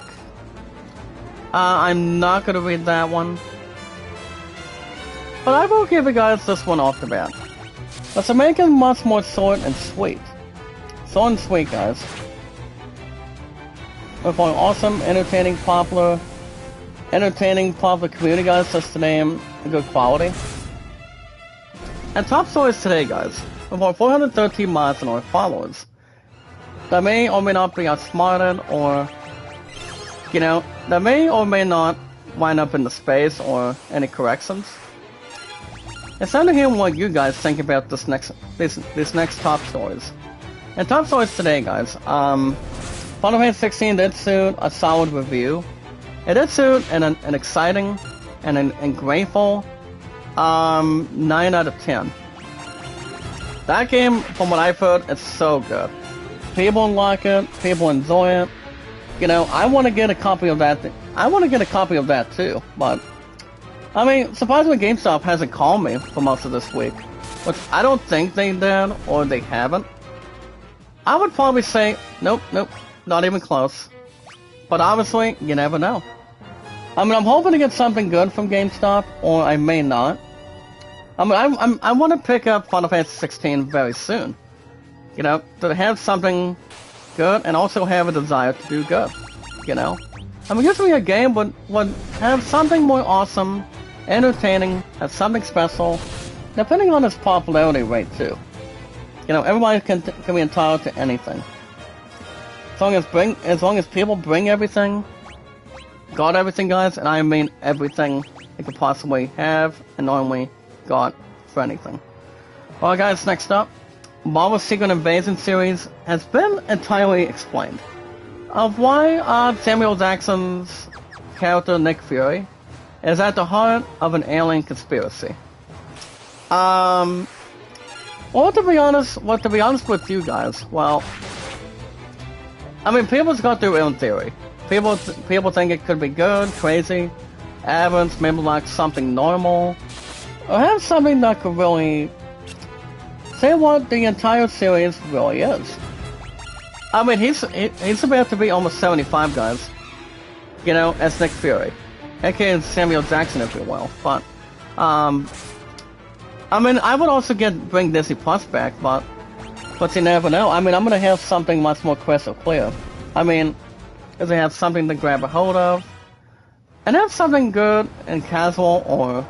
I'm not gonna read that one. But I will give you guys this one off the bat. Let's make it much more short and sweet. Short and sweet, guys. With an awesome, entertaining, popular community, guys, just to name a good quality. And top stories today, guys, with our 413 mods and our followers, that may or may not be outsmarted, or, you know, that may or may not wind up in the space or any corrections. It's time to hear what you guys think about these next top stories. And top stories today, guys, Final Fantasy 16 did suit a solid review. It did suit an exciting and grateful 9 out of 10. That game, from what I've heard, is so good. People like it, people enjoy it. You know, I want to get a copy of that. I want to get a copy of that too, but I mean, surprisingly, GameStop hasn't called me for most of this week, which I don't think they did, or they haven't. I would probably say, nope, not even close. But obviously, you never know. I mean, I'm hoping to get something good from GameStop, or I may not. I mean, I want to pick up Final Fantasy 16 very soon. You know, to have something good, and also have a desire to do good. You know? I mean, usually a game would have something more awesome, entertaining, have something special, depending on its popularity rate too. You know, everybody can be entitled to anything. As long as people bring everything, got everything, guys, and I mean everything they could possibly have and normally got for anything. Alright, guys, next up, Marvel's Secret Invasion series has been entirely explained. Of why Samuel Jackson's character Nick Fury is at the heart of an alien conspiracy. Well, to be honest with you guys, well, I mean, people's got their own theory. People think it could be good, crazy, average, maybe like something normal, or have something that could really say what the entire series really is. I mean, he's about to be almost 75, guys. You know, as Nick Fury, aka Samuel Jackson, if you will. But, I mean, I would also bring Disney Plus back, but you never know. I mean, I'm gonna have something much more crystal clear. I mean, is I have something to grab a hold of, and have something good and casual, or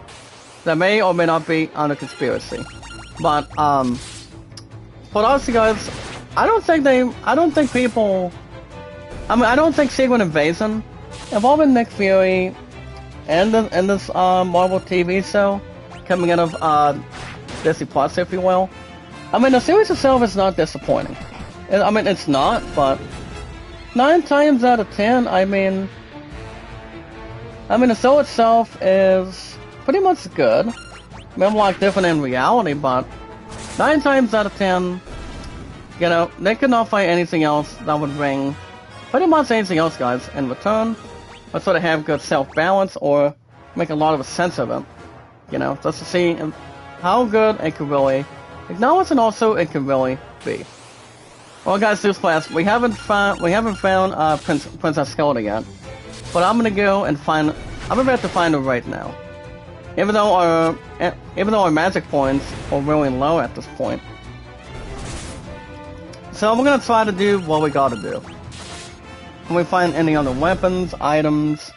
that may or may not be under conspiracy. But honestly, guys, I don't think people. I mean, I don't think Secret Invasion involving Nick Fury and this Marvel TV show coming out of Disney Plus, if you will. I mean, the series itself is not disappointing. I mean, it's not, but 9 times out of 10, I mean, the show itself is pretty much good. Maybe like different in reality, but 9 times out of 10, you know, they could not find anything else that would bring pretty much anything else, guys, in return, or sort of have good self-balance, or make a lot of a sense of it. You know, just to see how good it could really acknowledge, and also it could really be. Well, guys, newsflash, we haven't found Princess Hilda yet, but I'm gonna go and find. I'm about to find her right now. Even though our magic points are really low at this point, so we're gonna try to do what we gotta do. Can we find any other weapons, items,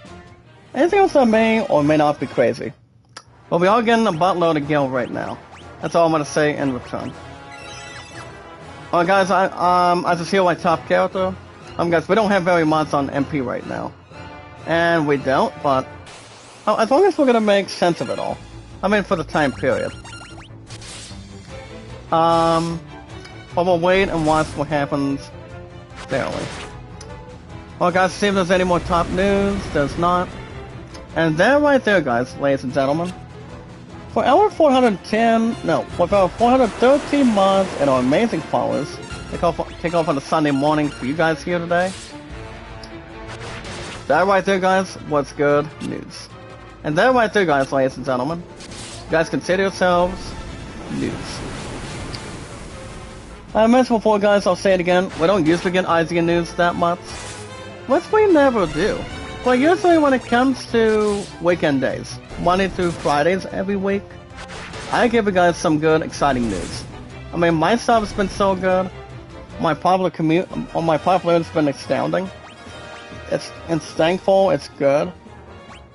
anything else that may or may not be crazy? But we are getting a buttload of gil right now. That's all I'm gonna say in return. Alright, guys, I just heal my top character. Guys, we don't have very much on MP right now, and we don't. But as long as we're gonna make sense of it all, I mean, for the time period. But we'll wait and watch what happens fairly. Well, guys, see if there's any more top news. There's not. And there, right there, guys, ladies and gentlemen. For our 413 mods and our amazing followers, take off on a Sunday morning for you guys here today. That right there, guys, was good news. And that right there, guys, ladies and gentlemen, you guys consider yourselves news. I mentioned before, guys, I'll say it again, we don't usually get IGN news that much. Which we never do. But usually when it comes to weekend days, Monday through Fridays every week, I give you guys some good, exciting news. I mean, my stuff's been so good. My popularity has been astounding. It's thankful, it's good.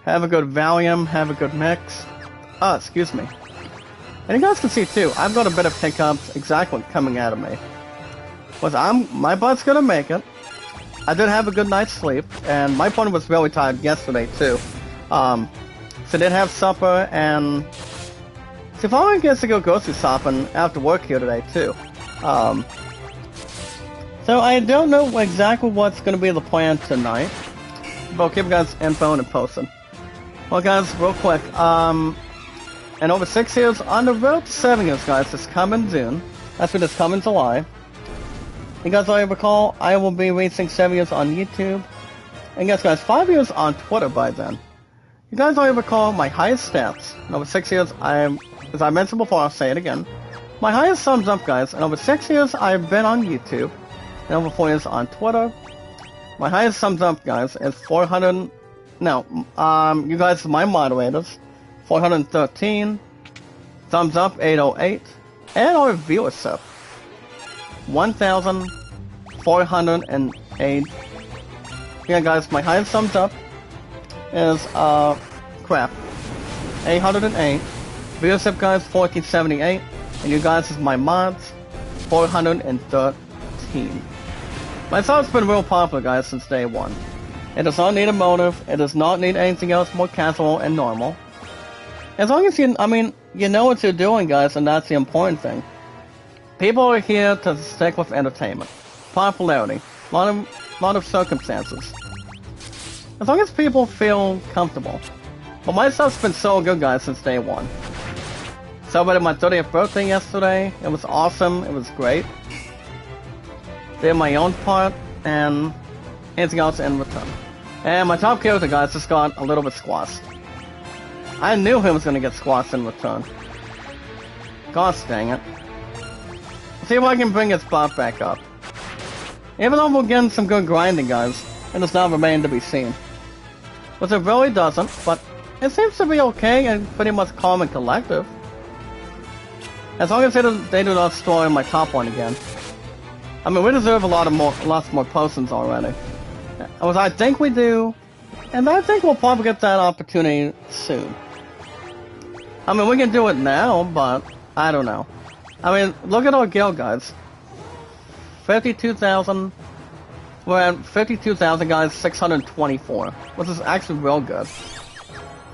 Have a good volume, have a good mix. Excuse me. And you guys can see too, I've got a bit of hiccups exactly coming out of me. But my butt's gonna make it. I did have a good night's sleep, and my opponent was really tired yesterday too. So I did have supper, and so probably gets to go grocery shopping after work here today too. So I don't know exactly what's going to be the plan tonight, but I'll keep you guys info and posted. Well, guys, real quick, and over 6 years, on the road to 7 years, guys, this coming June. That's when this coming July. You guys already recall, I will be reaching 7 years on YouTube. And guys, 5 years on Twitter by then. You guys already recall my highest stats. In over 6 years, as I mentioned before, I'll say it again. My highest thumbs up, guys. In over 6 years, I've been on YouTube. And over 4 years on Twitter. My highest thumbs up, guys, is 400... No, you guys, my moderators. 413. Thumbs up, 808. And our viewership. 1,408. Yeah, guys, my highest thumbs up is, crap. 808. Viewership, guys, 1478. And you guys is my mods, 413. My site's been real popular, guys, since day one. It does not need a motive. It does not need anything else more casual and normal. As long as you know what you're doing, guys, and that's the important thing. People are here to stick with entertainment, popularity, lot of circumstances. As long as people feel comfortable. But my stuff's been so good, guys, since day one. Celebrated my 30th birthday yesterday. It was awesome. It was great. Did my own part, and anything else in return. And my top character, guys, just got a little bit squashed. I knew he was going to get squashed in return. Gosh dang it. See if I can bring his buff back up. Even though we're getting some good grinding, guys, it does not remain to be seen. Which it really doesn't, but it seems to be okay and pretty much calm and collective. As long as they do not destroy my top one again. I mean, we deserve lots more potions already. Which I think we do, and I think we'll probably get that opportunity soon. I mean, we can do it now, but I don't know. I mean, look at our guild, guys. 52,000. We're at 52,000, guys, 624, which is actually real good.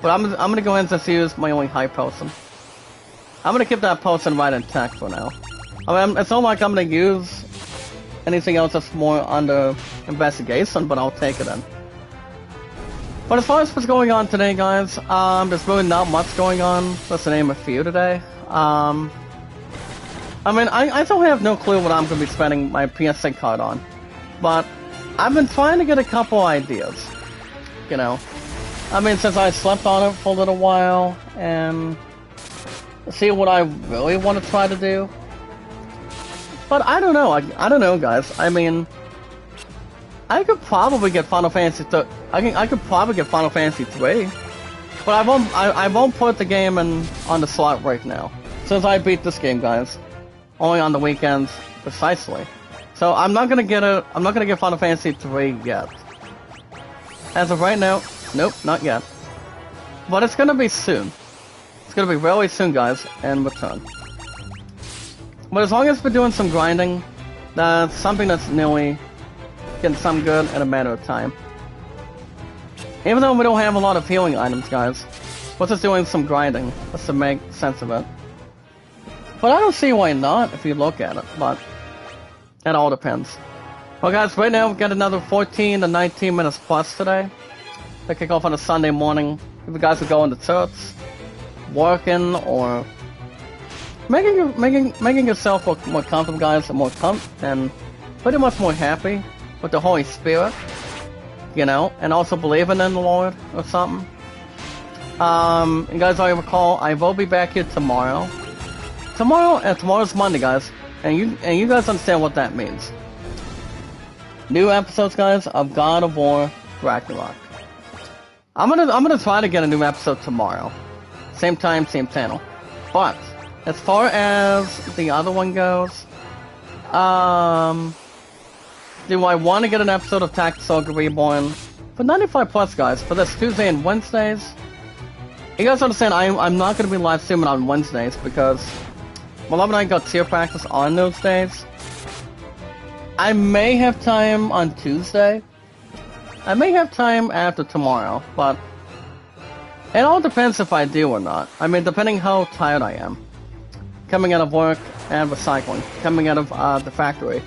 But I'm gonna go ahead and just use my only high potion. I'm gonna keep that potion right intact for now. I mean, it's not like I'm gonna use anything else that's more under investigation, but I'll take it in. But as far as what's going on today, guys, there's really not much going on. Let's name a few today. I mean, I still have no clue what I'm gonna be spending my PSA card on, but I've been trying to get a couple ideas. You know, I mean, since I slept on it for a little while, and see what I really want to try to do. But I don't know. I don't know, guys. I mean, I could probably get Final Fantasy. I could probably get Final Fantasy 3, but I won't put the game on the slot right now, since I beat this game, guys, only on the weekends precisely. So I'm not gonna get Final Fantasy 3 yet. As of right now, nope, not yet. But it's gonna be soon. It's gonna be really soon, guys, in return. But as long as we're doing some grinding, that's something that's nearly getting some good in a matter of time. Even though we don't have a lot of healing items, guys, we're just doing some grinding, just to make sense of it. But I don't see why not, if you look at it, but it all depends. Well, guys, right now we've got another 14 to 19 minutes plus today to kick off on a Sunday morning. If you guys are going to church, working, or making yourself more comfortable, guys, and pretty much more happy with the Holy Spirit, you know, and also believing in the Lord or something. And guys, I recall I will be back here tomorrow. Tomorrow's Monday, guys, and you guys understand what that means. New episodes, guys, of God of War Ragnarok. I'm gonna try to get a new episode tomorrow. Same time, same channel. But as far as the other one goes, do I want to get an episode of Tactics Ogre Reborn for 95 plus, guys, for this Tuesday and Wednesdays? You guys understand I'm not gonna be live streaming on Wednesdays because my love and I got tier practice on those days. I may have time on Tuesday. I may have time after tomorrow, but it all depends if I do or not. I mean, depending how tired I am. Coming out of work and recycling. Coming out of the factory.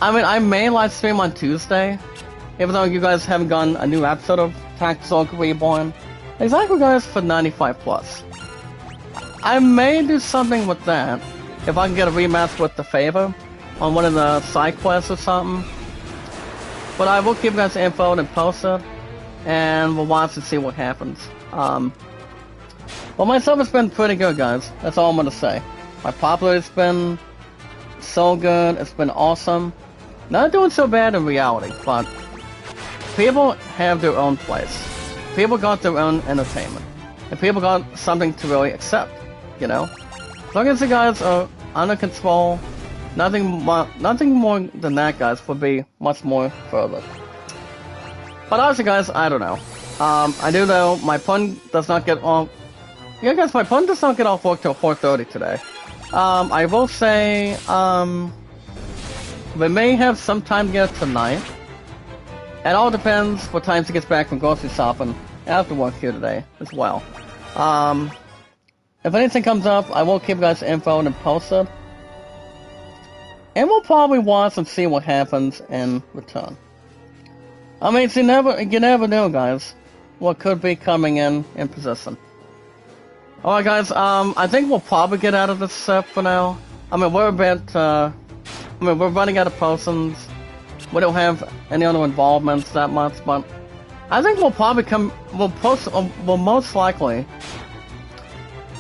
I mean, I may live stream on Tuesday, even though you guys haven't gotten a new episode of Tactics Ogre Reborn. Exactly, guys, for 95 plus. I may do something with that if I can get a rematch with the Favor on one of the side quests or something. But I will keep you guys info and post it, and we'll watch and see what happens. Well, my stuff has been pretty good, guys. That's all I'm gonna say. My popularity's been so good. It's been awesome. Not doing so bad in reality, but people have their own place. People got their own entertainment, and people got something to really accept. You know, as long as the guys are under control, nothing more than that, guys, would be much more further. But honestly, guys, I don't know. I do know my pun does not get off. Yeah, guys, my pun does not get off work till 4:30 today. I will say, we may have some time to get it tonight. It all depends what time she gets back from grocery shopping after work here today as well. If anything comes up, I will keep you guys info and post it. And we'll probably watch and see what happens in return. I mean, you never know, guys, what could be coming in position. Alright, guys, I think we'll probably get out of this set for now. I mean, we're a bit, we're running out of potions. We don't have any other involvements that much, but I think we'll probably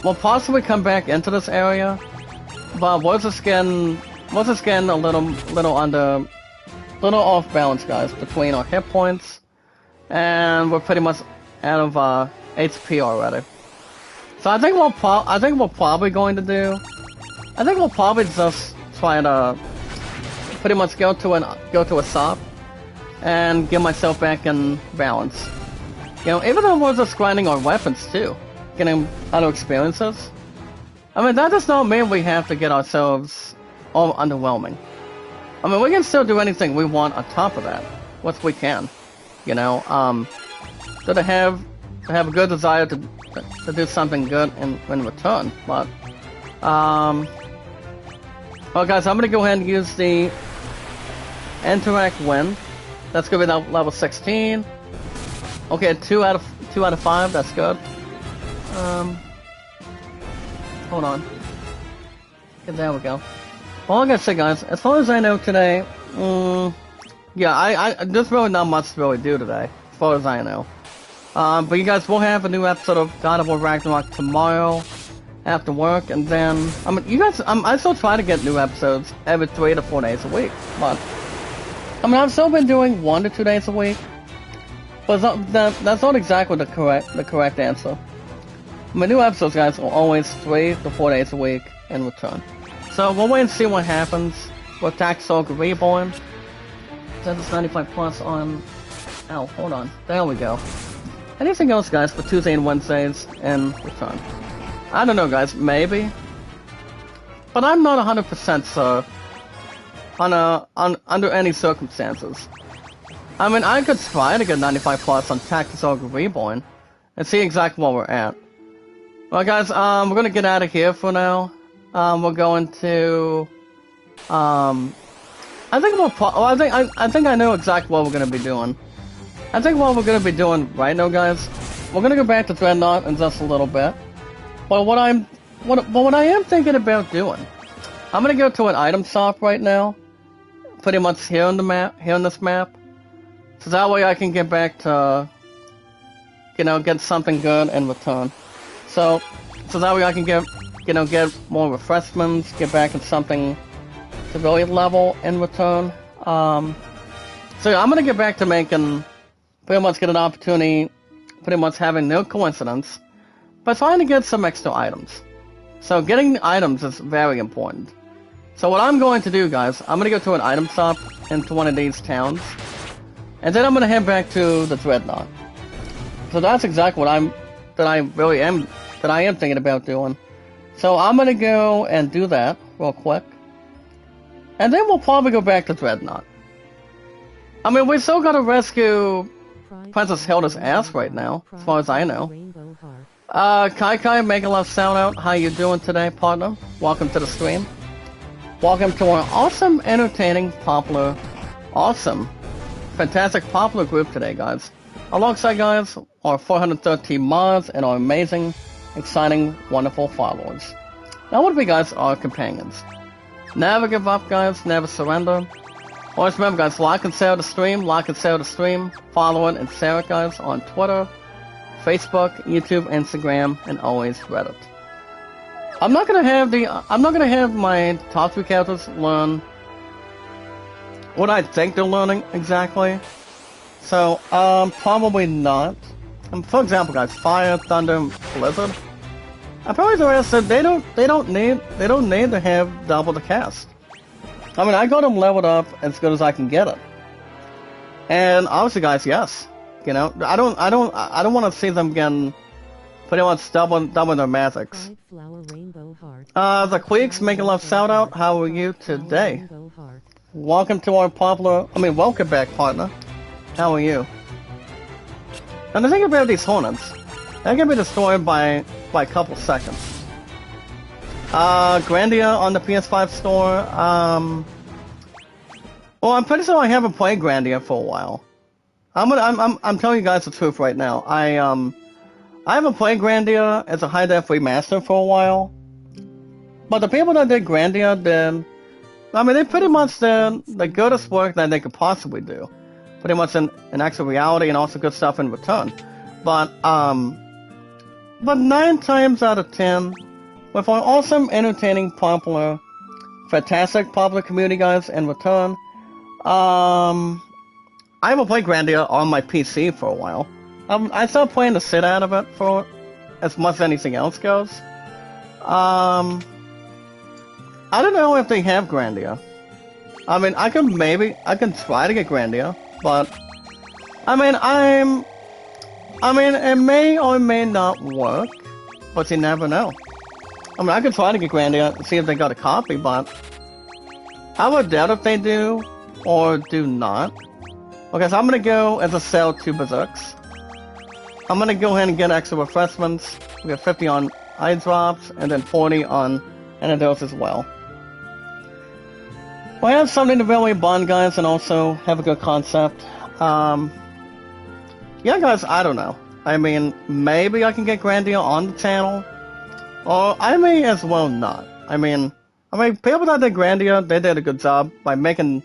we'll possibly come back into this area, but we're just getting a little under little off balance, guys, between our hit points, and we're pretty much out of HP already. So I think we're probably going to do. I think we'll probably just try to pretty much go to a shop and get myself back in balance. You know, even though we're just grinding our weapons too, getting other experiences. I mean, that does not mean we have to get ourselves all underwhelming. I mean, we can still do anything we want on top of that, which we can. You know, so to have a good desire to do something good in return. But, well, guys, I'm gonna go ahead and use the Interact Wind. That's gonna be level 16. Okay, 2 out of 5. That's good. Hold on. Okay, there we go. Well, like I said, guys, as far as I know today, yeah, there's really not much to really do today, as far as I know. But you guys will have a new episode of God of War Ragnarok tomorrow after work, and then, I mean, you guys, I still try to get new episodes every 3 to 4 days a week, but, I mean, I've still been doing 1 to 2 days a week, but that's not exactly the correct answer. My new episodes, guys, are always 3 to 4 days a week in return. So we'll wait and see what happens with Tactical Reborn. That is 95 plus on... Ow, hold on. There we go. Anything else, guys, for Tuesday and Wednesdays in return? I don't know, guys. Maybe. But I'm not 100% sure under any circumstances. I mean, I could try to get 95 plus on Tactical Reborn and see exactly where we're at. Well, guys, we're gonna get out of here for now. We're going to, I think I know exactly what we're gonna be doing. I think what we're gonna be doing right now, guys, we're gonna go back to Dreadnought in just a little bit. But what I am thinking about doing, I'm gonna go to an item shop right now, pretty much here on this map, so that way I can get back to, you know, get something good in return. So that way I can get more refreshments, get back in something to really level in return. So yeah, I'm gonna get back to making, pretty much get an opportunity, pretty much having no coincidence, but trying to get some extra items. So getting items is very important. So what I'm going to do, guys, I'm gonna go to an item shop into one of these towns, and then I'm gonna head back to the Dreadnought. So that's exactly what I am thinking about doing. So I'm gonna go and do that real quick, and then we'll probably go back to Dreadnought. I mean, we still gotta rescue Princess Hilda's ass right now, as far as I know. Kai, make a love shout out. How you doing today, partner? Welcome to the stream. Welcome to our awesome, entertaining, popular, awesome, fantastic, popular group today, guys. Alongside, guys, our 413 mods and our amazing, exciting, wonderful followers. That would be, guys, our companions. Never give up, guys. Never surrender. Always remember, guys, like and share the stream. Like and share the stream. Follow it and share it, guys, on Twitter, Facebook, YouTube, Instagram, and always Reddit. I'm not gonna have my top 3 characters learn what I think they're learning exactly. So, probably not. For example, guys, Fire, Thunder, Blizzard. I probably the rest said they don't need to have double the cast. I mean, I got them leveled up as good as I can get it. And obviously, guys, yes, you know, I don't want to see them getting pretty much double their magics. The Queeks, make a love shout out. How are you today? Welcome to our welcome back, partner. How are you? And the thing about these Hornets, they can be destroyed by a couple seconds. Grandia on the PS5 store, well, I'm pretty sure I haven't played Grandia for a while. I'm telling you guys the truth right now. I haven't played Grandia as a high-def remaster for a while. But the people that did Grandia did, I mean, they pretty much did the goodest work that they could possibly do. Pretty much in actual reality and also good stuff in return. But 9 times out of 10, with our awesome, entertaining, popular, fantastic popular community, guys, in return, I haven't played Grandia on my PC for a while. I started playing the shit out of it for as much as anything else goes. I don't know if they have Grandia. I mean, I can try to get Grandia, but I mean, it may or may not work, but you never know. I mean, I could try to get Grandia and see if they got a copy, but I would doubt if they do or do not. Okay, so I'm gonna go as a sell to Berserks. I'm gonna go ahead and get extra refreshments. We have 50 on eye drops and then 40 on antidotes as well. Well, I have something to really bond, guys, and also have a good concept. Yeah, guys, I don't know. I mean, maybe I can get Grandia on the channel, or I may as well not. I mean, people that did Grandia, they did a good job by making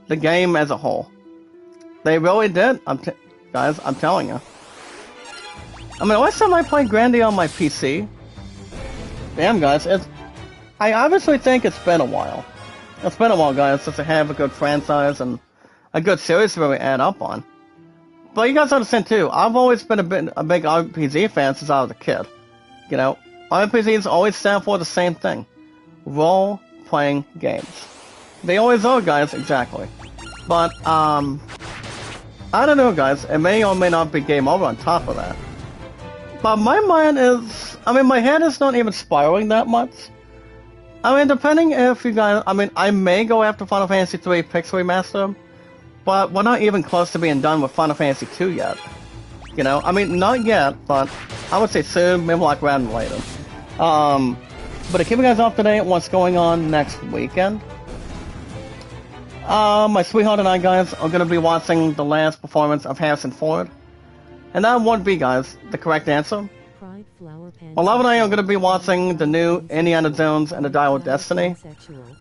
the game as a whole. They really did. Guys, I'm telling you. I mean, last time I played Grandia on my PC, damn, guys, I obviously think it's been a while. It's been a while, guys, since I have a good franchise and a good series to really add up on. But you guys understand too, I've always been a big RPG fan since I was a kid. You know, RPGs always stand for the same thing. Role-playing games. They always are, guys, exactly. But, I don't know, guys, it may or may not be game over on top of that. But my mind is, I mean, my head is not even spiraling that much. I mean, depending if you guys, I mean, I may go after Final Fantasy III Pixel Remaster, but we're not even close to being done with Final Fantasy II yet. You know, I mean, not yet, but I would say soon, maybe like around later. But to keep you guys up to date on what's going on next weekend, my sweetheart and I, guys, are going to be watching the last performance of Harrison Ford. And that would be, guys, the correct answer. Well, Love and I are going to be watching the new Indiana Jones and the Dial of Destiny.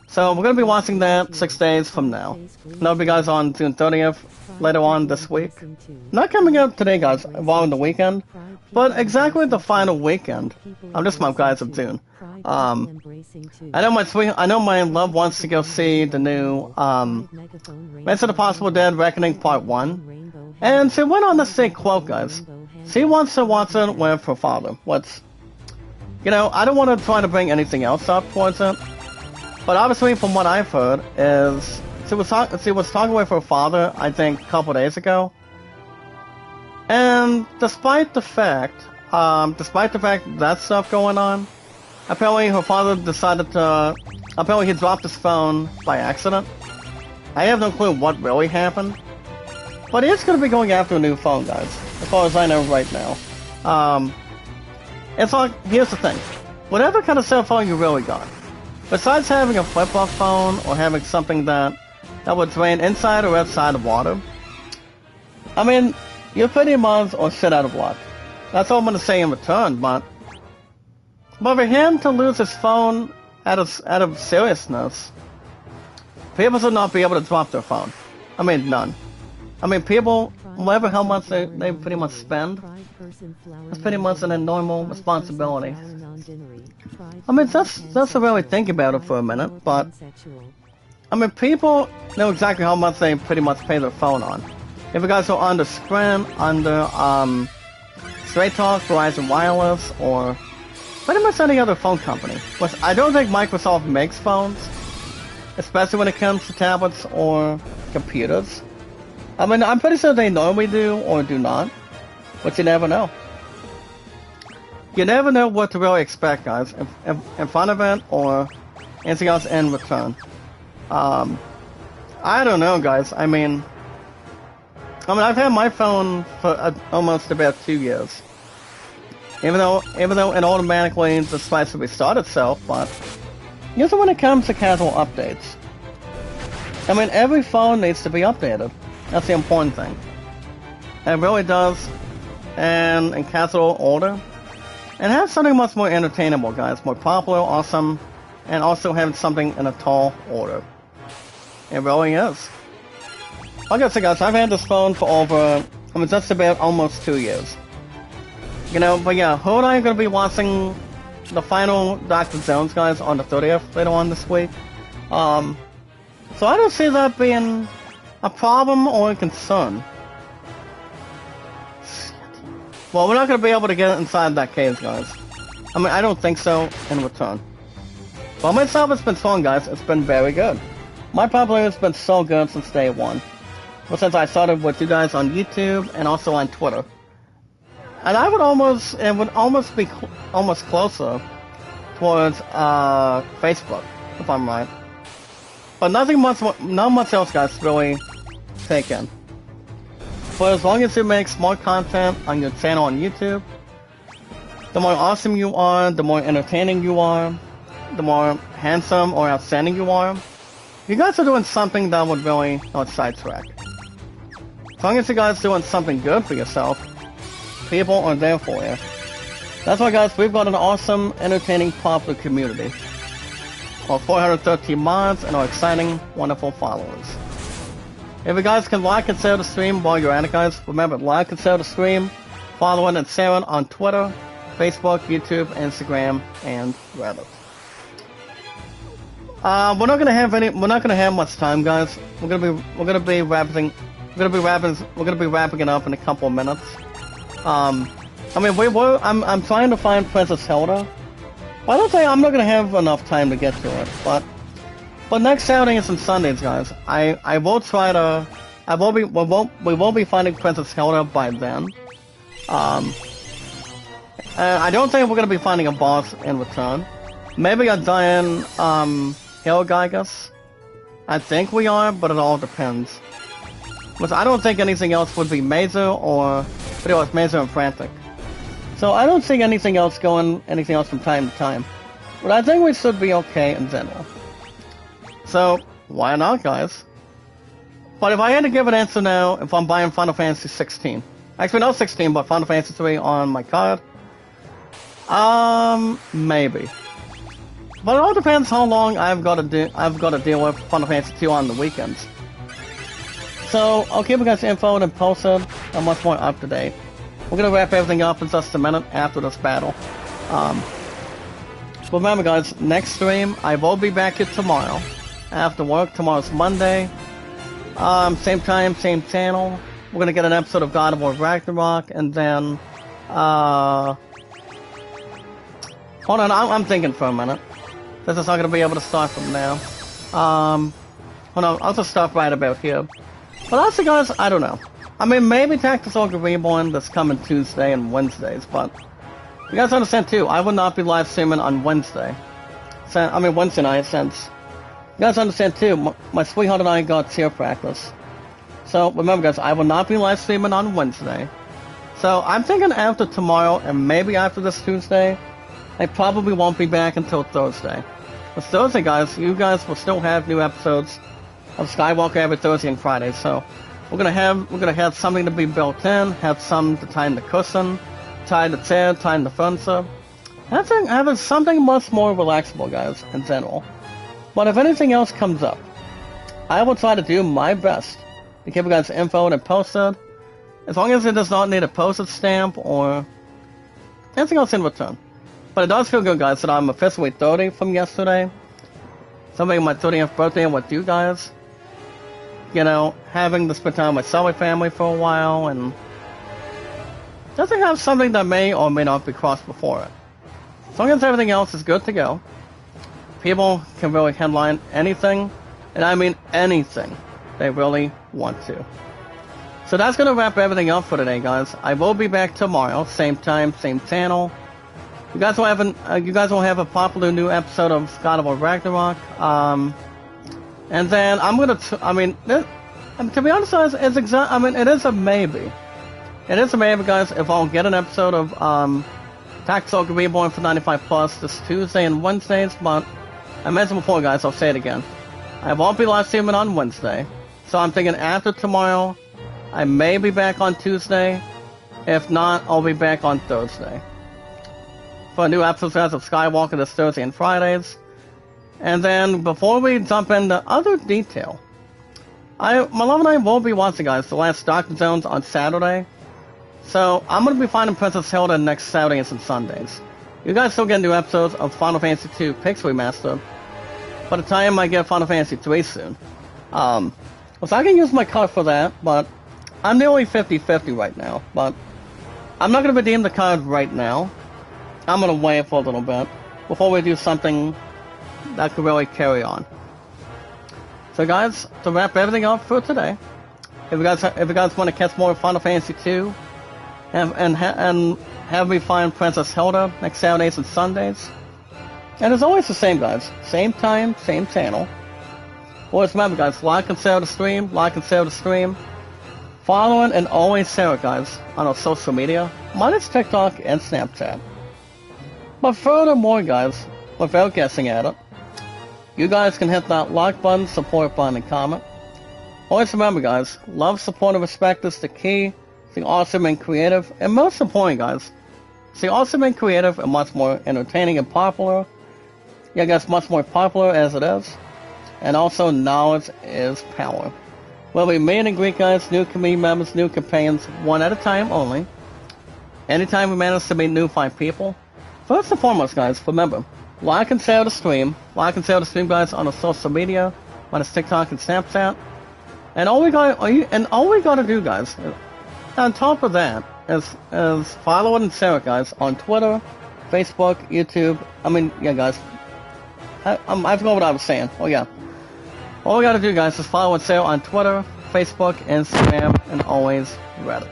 So we're going to be watching that 6 days from now. And that'll be, guys, on June 30th, later on this week. Not coming out today, guys, while on the weekend, but exactly the final weekend. I'm just my guys of June. I know my love wants to go see the new Mission Impossible Dead Reckoning Part 1. And she went on to say, quote, guys, she wants to watch it with her father. You know, I don't want to try to bring anything else up towards it, but obviously from what I've heard is she was talking with her father, I think, a couple days ago, and despite the fact that stuff going on, apparently her father apparently he dropped his phone by accident. I have no clue what really happened, but he's going to be going after a new phone, guys, as far as I know right now. It's like, here's the thing. Whatever kind of cell phone you really got, besides having a flip-up phone or having something that would drain inside or outside of water, I mean, you're pretty much or shit out of luck. That's all I'm going to say in return, but for him to lose his phone out of seriousness, people should not be able to drop their phone. I mean, none. I mean, people, whatever how much they pretty much spend, it's pretty much an normal responsibility. I mean, that's to really think about it for a minute, but I mean, people know exactly how much they pretty much pay their phone on. If you guys are under Sprint, under Straight Talk, Verizon Wireless, or pretty much any other phone company. Which I don't think Microsoft makes phones, especially when it comes to tablets or computers. I mean, I'm pretty sure they normally do or do not, but you never know. You never know what to really expect, guys, in front of it or anything else in return. I don't know, guys. I mean, I've had my phone for almost about 2 years. Even though it automatically decides to restart itself, but usually when it comes to casual updates, I mean, every phone needs to be updated. That's the important thing. It really does, and in casual order. And have something much more entertainable, guys. More popular, awesome, and also have something in a tall order. It really is. Like I said, guys, I've had this phone for over, just about almost 2 years. You know, but yeah, her and I are going to be watching the final Dr. Jones, guys, on the 30th later on this week. So I don't see that being a problem or a concern? Well, we're not going to be able to get inside that cave, guys. I mean, I don't think so in return. But myself, it's been fun, guys. It's been very good. My popularity has been so good since day one. Well, since I started with you guys on YouTube and also on Twitter. And it would almost be almost closer towards Facebook, if I'm right. But not much else, guys, to really take in. But as long as you make smart content on your channel on YouTube, the more awesome you are, the more entertaining you are, the more handsome or outstanding you are, you guys are doing something that would really not sidetrack. As long as you guys are doing something good for yourself, people are there for you. That's why, guys, we've got an awesome, entertaining, popular community. Our 413 mods and our exciting, wonderful followers. If you guys can like and share the stream while you're at it, guys, remember, like and share the stream, following and sharing on Twitter, Facebook, YouTube, Instagram, and Reddit. We're not gonna have much time, guys. We're gonna be wrapping it up in a couple of minutes. I mean, I'm trying to find Princess Hilda. But I don't think I'm not gonna have enough time to get to it. But next Saturdays and Sundays, guys, I will try to. We will be finding Princess Hilda by then. I don't think we're gonna be finding a boss in return. Maybe a giant hill guy, I guess. I think we are, but it all depends. Because I don't think anything else would be major or pretty much major and frantic. So I don't see anything else from time to time. But I think we should be okay in general. So why not, guys? But if I had to give an answer now, if I'm buying Final Fantasy 16, actually not 16, but Final Fantasy 3 on my card, maybe. But it all depends how long I've got to deal with Final Fantasy 2 on the weekends. So I'll keep you guys info and posted and much more up to date. We're gonna wrap everything up in just a minute after this battle. Remember, guys, next stream I will be back here tomorrow after work. Tomorrow's Monday. Same time, same channel. We're gonna get an episode of God of War Ragnarok, and then hold on, I'm thinking for a minute. This is not gonna be able to start from now. Hold on, I'll just stop right about here. But also, guys, I don't know. I mean, maybe Tactics Ogre Reborn that's coming Tuesday and Wednesdays, but you guys understand too, I will not be live streaming on Wednesday. Wednesday night, since you guys understand too, my sweetheart and I got cheer practice. So remember, guys, I will not be live streaming on Wednesday. So I'm thinking after tomorrow and maybe after this Tuesday, I probably won't be back until Thursday. But Thursday, guys, you guys will still have new episodes of Skywalker every Thursday and Friday. So we're gonna have something to be built in, have some to tie in the cushion, tie in the chair, tie in the furniture. Having something much more relaxable, guys, in general. But if anything else comes up, I will try to do my best to keep you guys info and posted, as long as it does not need a postage stamp or anything else in return. But it does feel good, guys, that I'm officially 30 from yesterday. Celebrating my 30th birthday with you guys. You know, having to spend time with my Sully family for a while, and just to have something that may or may not be crossed before it. As long as everything else is good to go, people can really headline anything, and I mean anything, they really want to. So that's going to wrap everything up for today, guys. I will be back tomorrow, same time, same channel. You guys will have a popular new episode of God of War Ragnarok. And then I'm gonna. To be honest, guys, it is a maybe. It is a maybe, guys. If I'll get an episode of Tactics Ogre Reborn for 95+ this Tuesday and Wednesdays, but I mentioned before, guys. I'll say it again. I won't be live streaming on Wednesday, so I'm thinking after tomorrow, I may be back on Tuesday. If not, I'll be back on Thursday for a new episode of Skywalker this Thursday and Fridays. And then, before we jump into other detail, my love and I will be watching, guys, the last Doctor Zones on Saturday. So, I'm going to be finding Princess Hilda next Saturdays and Sundays. You guys still get new episodes of Final Fantasy II Pix Remaster. By the time I get Final Fantasy III soon. So I can use my card for that, but I'm nearly 50-50 right now. But I'm not going to redeem the card right now. I'm going to wait for a little bit before we do something that could really carry on. So guys, to wrap everything up for today, if you guys want to catch more Final Fantasy II and have me find Princess Hilda next Saturdays and Sundays, and it's always the same, guys. Same time, same channel. Always remember, guys, like and share the stream, following and always share it, guys, on our social media, minus TikTok and Snapchat. But furthermore, guys, without guessing at it, you guys can hit that like button, support button, and comment. Always remember, guys, love, support, and respect is the key. Stay awesome and creative, and most important, guys, stay awesome and creative and much more entertaining and popular. Yeah, guys, much more popular as it is. And also, knowledge is power. We'll be meet and greet, guys, new community members, new companions, one at a time only. Anytime we manage to meet new 5 people. First and foremost, guys, remember, like and share the stream, guys, on our social media, on our TikTok and Snapchat. And all we gotta do, guys, on top of that, is follow and share it, guys, on Twitter, Facebook, YouTube. Yeah, guys, I forgot what I was saying. Oh yeah. All we gotta do, guys, is follow and share on Twitter, Facebook, Instagram, and always Reddit.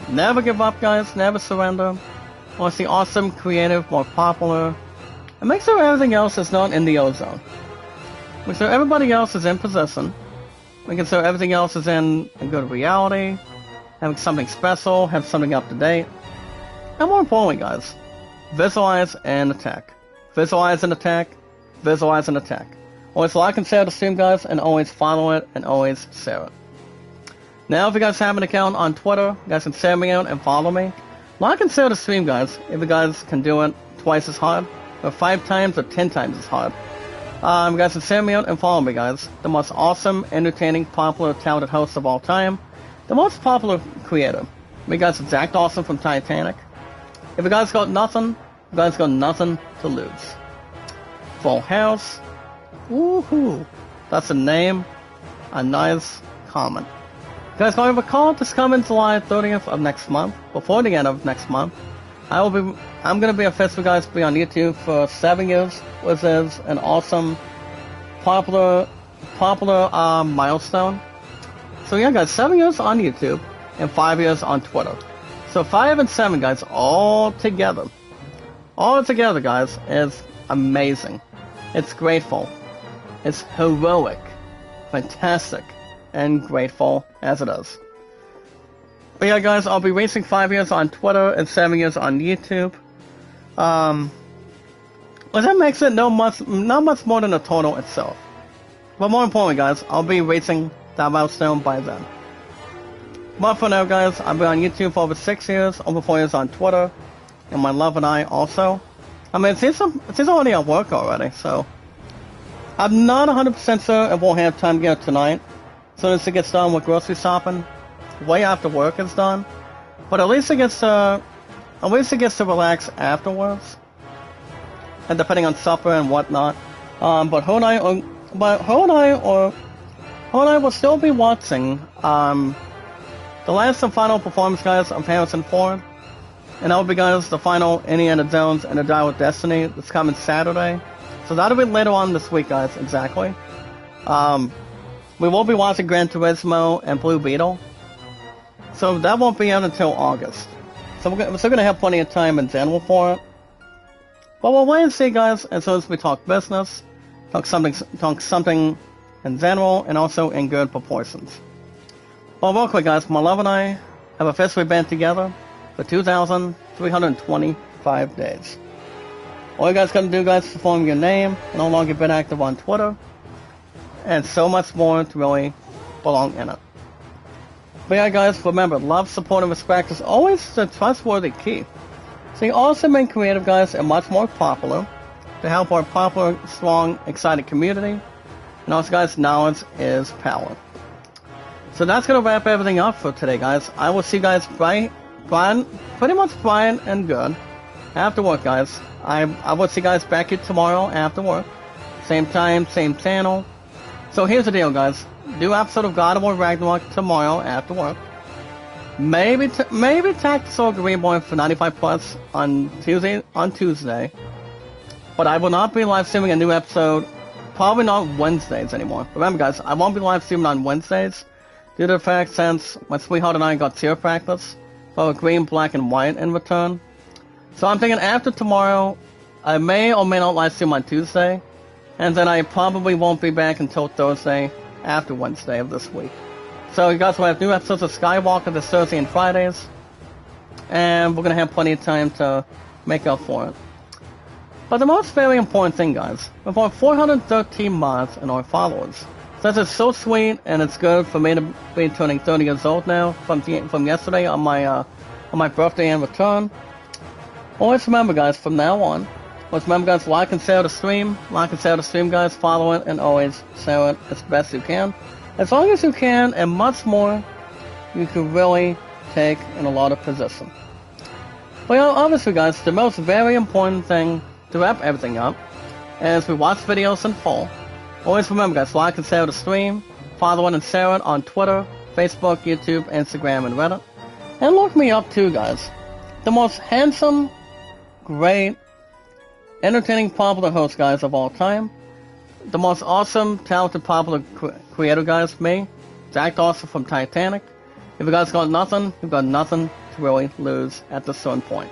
Never give up, guys. Never surrender. Want to see awesome, creative, more popular, and make sure everything else is not in the ozone. Make sure everybody else is in possession. Making sure everything else is in a good reality. Having something special, have something up to date. And more importantly, guys, visualize and attack. Visualize and attack. Visualize and attack. Always like and share the stream, guys, and always follow it and always share it. Now, if you guys have an account on Twitter, you guys can share me out and follow me. Like and share the stream, guys, if you guys can do it twice as hard, or 5 times or 10 times as hard. You guys can share me out and follow me, guys. The most awesome, entertaining, popular, talented host of all time. The most popular creator. You guys are Jack Dawson from Titanic. If you guys got nothing, you guys got nothing to lose. Full House. Woohoo! That's a name. A nice comment. You guys might recall this coming July 30th of next month. Before the end of next month, I'm gonna be official, guys, be on YouTube for 7 years, which is an awesome, popular milestone. So yeah, guys, 7 years on YouTube and 5 years on Twitter. So 5 and 7, guys, all together, guys, is amazing. It's grateful. It's heroic, fantastic, and grateful as it is. But yeah, guys, I'll be racing 5 years on Twitter and 7 years on YouTube. Well, that makes it not much more than a total itself. But more importantly, guys, I'll be racing that milestone by then. But for now, guys, I've been on YouTube for over 6 years, over 4 years on Twitter, and my love and I also. It seems already at work already, so I'm not 100% sure if we'll have time to get it tonight. As soon as it gets done with grocery shopping, way after work is done. But at least it gets to relax afterwards. And depending on supper and whatnot. But her and I will still be watching the last and final performance, guys, of Harrison Ford. And that will be, guys, the final Indiana Jones and the Dial with Destiny that's coming Saturday. So that'll be later on this week, guys, exactly. We will be watching Gran Turismo and Blue Beetle. So that won't be out until August. So we're still going to have plenty of time in general for it. But we'll wait and see, guys, as soon as we talk business, talk something in general, and also in good proportions. Well, real quick, guys, my love and I have officially been together for 2,325 days. All you guys gotta do, guys, is perform your name, no longer been active on Twitter, and so much more to really belong in it. But yeah, guys, remember, love, support, and respect is always the trustworthy key. Stay awesome and creative, guys, and much more popular to help our popular, strong, excited community. And also, guys, knowledge is power. So that's gonna wrap everything up for today, guys. I will see you guys pretty much bright and good after work, guys. I will see you guys back here tomorrow after work. Same time, same channel. So here's the deal, guys. New episode of God of War Ragnarok tomorrow after work. Maybe Tactical Reborn for 95 plus on Tuesday. But I will not be live streaming a new episode. Probably not Wednesdays anymore. Remember, guys, I won't be live streaming on Wednesdays due to the fact since my sweetheart and I got tier practice for green, black, and white in return. So I'm thinking after tomorrow, I may or may not live stream on Tuesday, and then I probably won't be back until Thursday after Wednesday of this week. So you guys will have new episodes of Skywalker this Thursday and Fridays, and we're gonna have plenty of time to make up for it. But the most very important thing, guys, with our 413 mods and our followers, since it's so sweet and it's good for me to be turning 30 years old now from yesterday on my birthday and return. Always remember, guys, from now on, always remember, guys, like and share the stream, guys, follow it, and always share it as best you can. As long as you can, and much more, you can really take in a lot of position. But obviously, guys, the most very important thing to wrap everything up is we watch videos in full. Always remember, guys, like and share the stream, follow it and share it on Twitter, Facebook, YouTube, Instagram, and Reddit. And look me up too, guys. The most handsome, great, entertaining, popular host, guys, of all time. The most awesome, talented, popular creator, guys, me, Jack Dawson from Titanic. If you guys got nothing, you've got nothing to really lose at this certain point.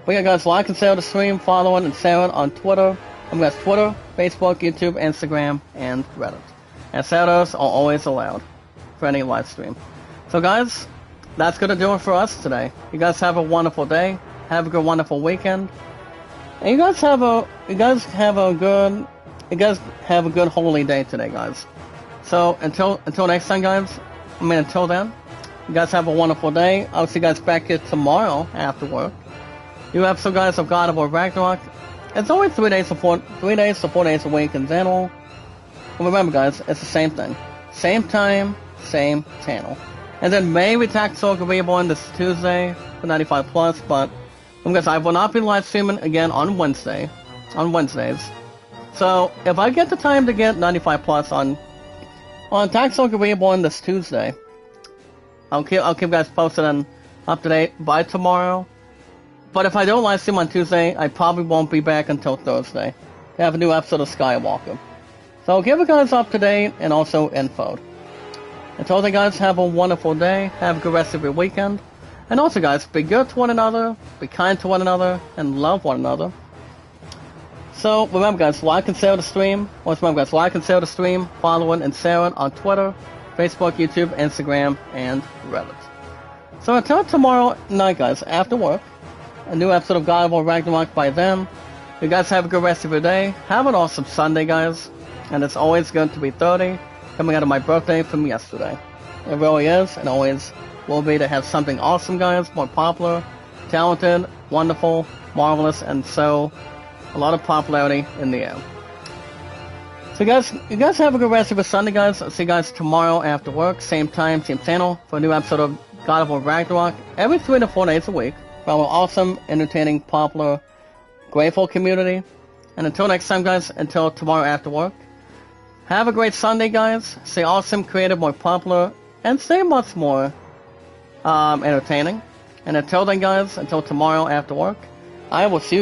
But yeah, guys, like and share the stream, follow it and share it on Twitter. Guys, Twitter, Facebook, YouTube, Instagram, and Reddit. And shoutouts are always allowed for any live stream. So, guys, that's gonna do it for us today. You guys have a wonderful day. Have a good, wonderful weekend. And you guys have a good holy day today, guys. So until next time, guys. Until then, you guys have a wonderful day. I'll see you guys back here tomorrow after work. New episode, guys, of God of War Ragnarok. It's always 3 days to 4 days a week in general. And remember, guys, it's the same thing. Same time, same channel. And then maybe Tactical Reborn this Tuesday for 95 plus, but guys, I will not be live streaming again on Wednesdays. So if I get the time to get 95 plus on Tactical Reborn this Tuesday, I'll keep you guys posted and up to date by tomorrow. But if I don't live stream on Tuesday, I probably won't be back until Thursday to have a new episode of Skywalker. So I'll give you guys up to date and also info. Until then, guys, have a wonderful day. Have a good rest of your weekend. And also, guys, be good to one another, be kind to one another, and love one another. So remember, guys, like and share the stream. Follow it and share it on Twitter, Facebook, YouTube, Instagram, and Reddit. So until tomorrow night, guys, after work, a new episode of God of War Ragnarok by then. You guys have a good rest of your day. Have an awesome Sunday, guys. And it's always going to be 30, coming out of my birthday from yesterday. It really is, and always will be to have something awesome, guys, more popular, talented, wonderful, marvelous, and so a lot of popularity in the air. So you guys have a good rest of your Sunday, guys. I'll see you guys tomorrow after work, same time, same channel, for a new episode of God of War Ragnarok, every 3 to 4 days a week, from our awesome, entertaining, popular, grateful community. And until next time, guys, until tomorrow after work, have a great Sunday, guys. Stay awesome, creative, more popular, and stay much more entertaining. And until then, guys, until tomorrow after work, I will see you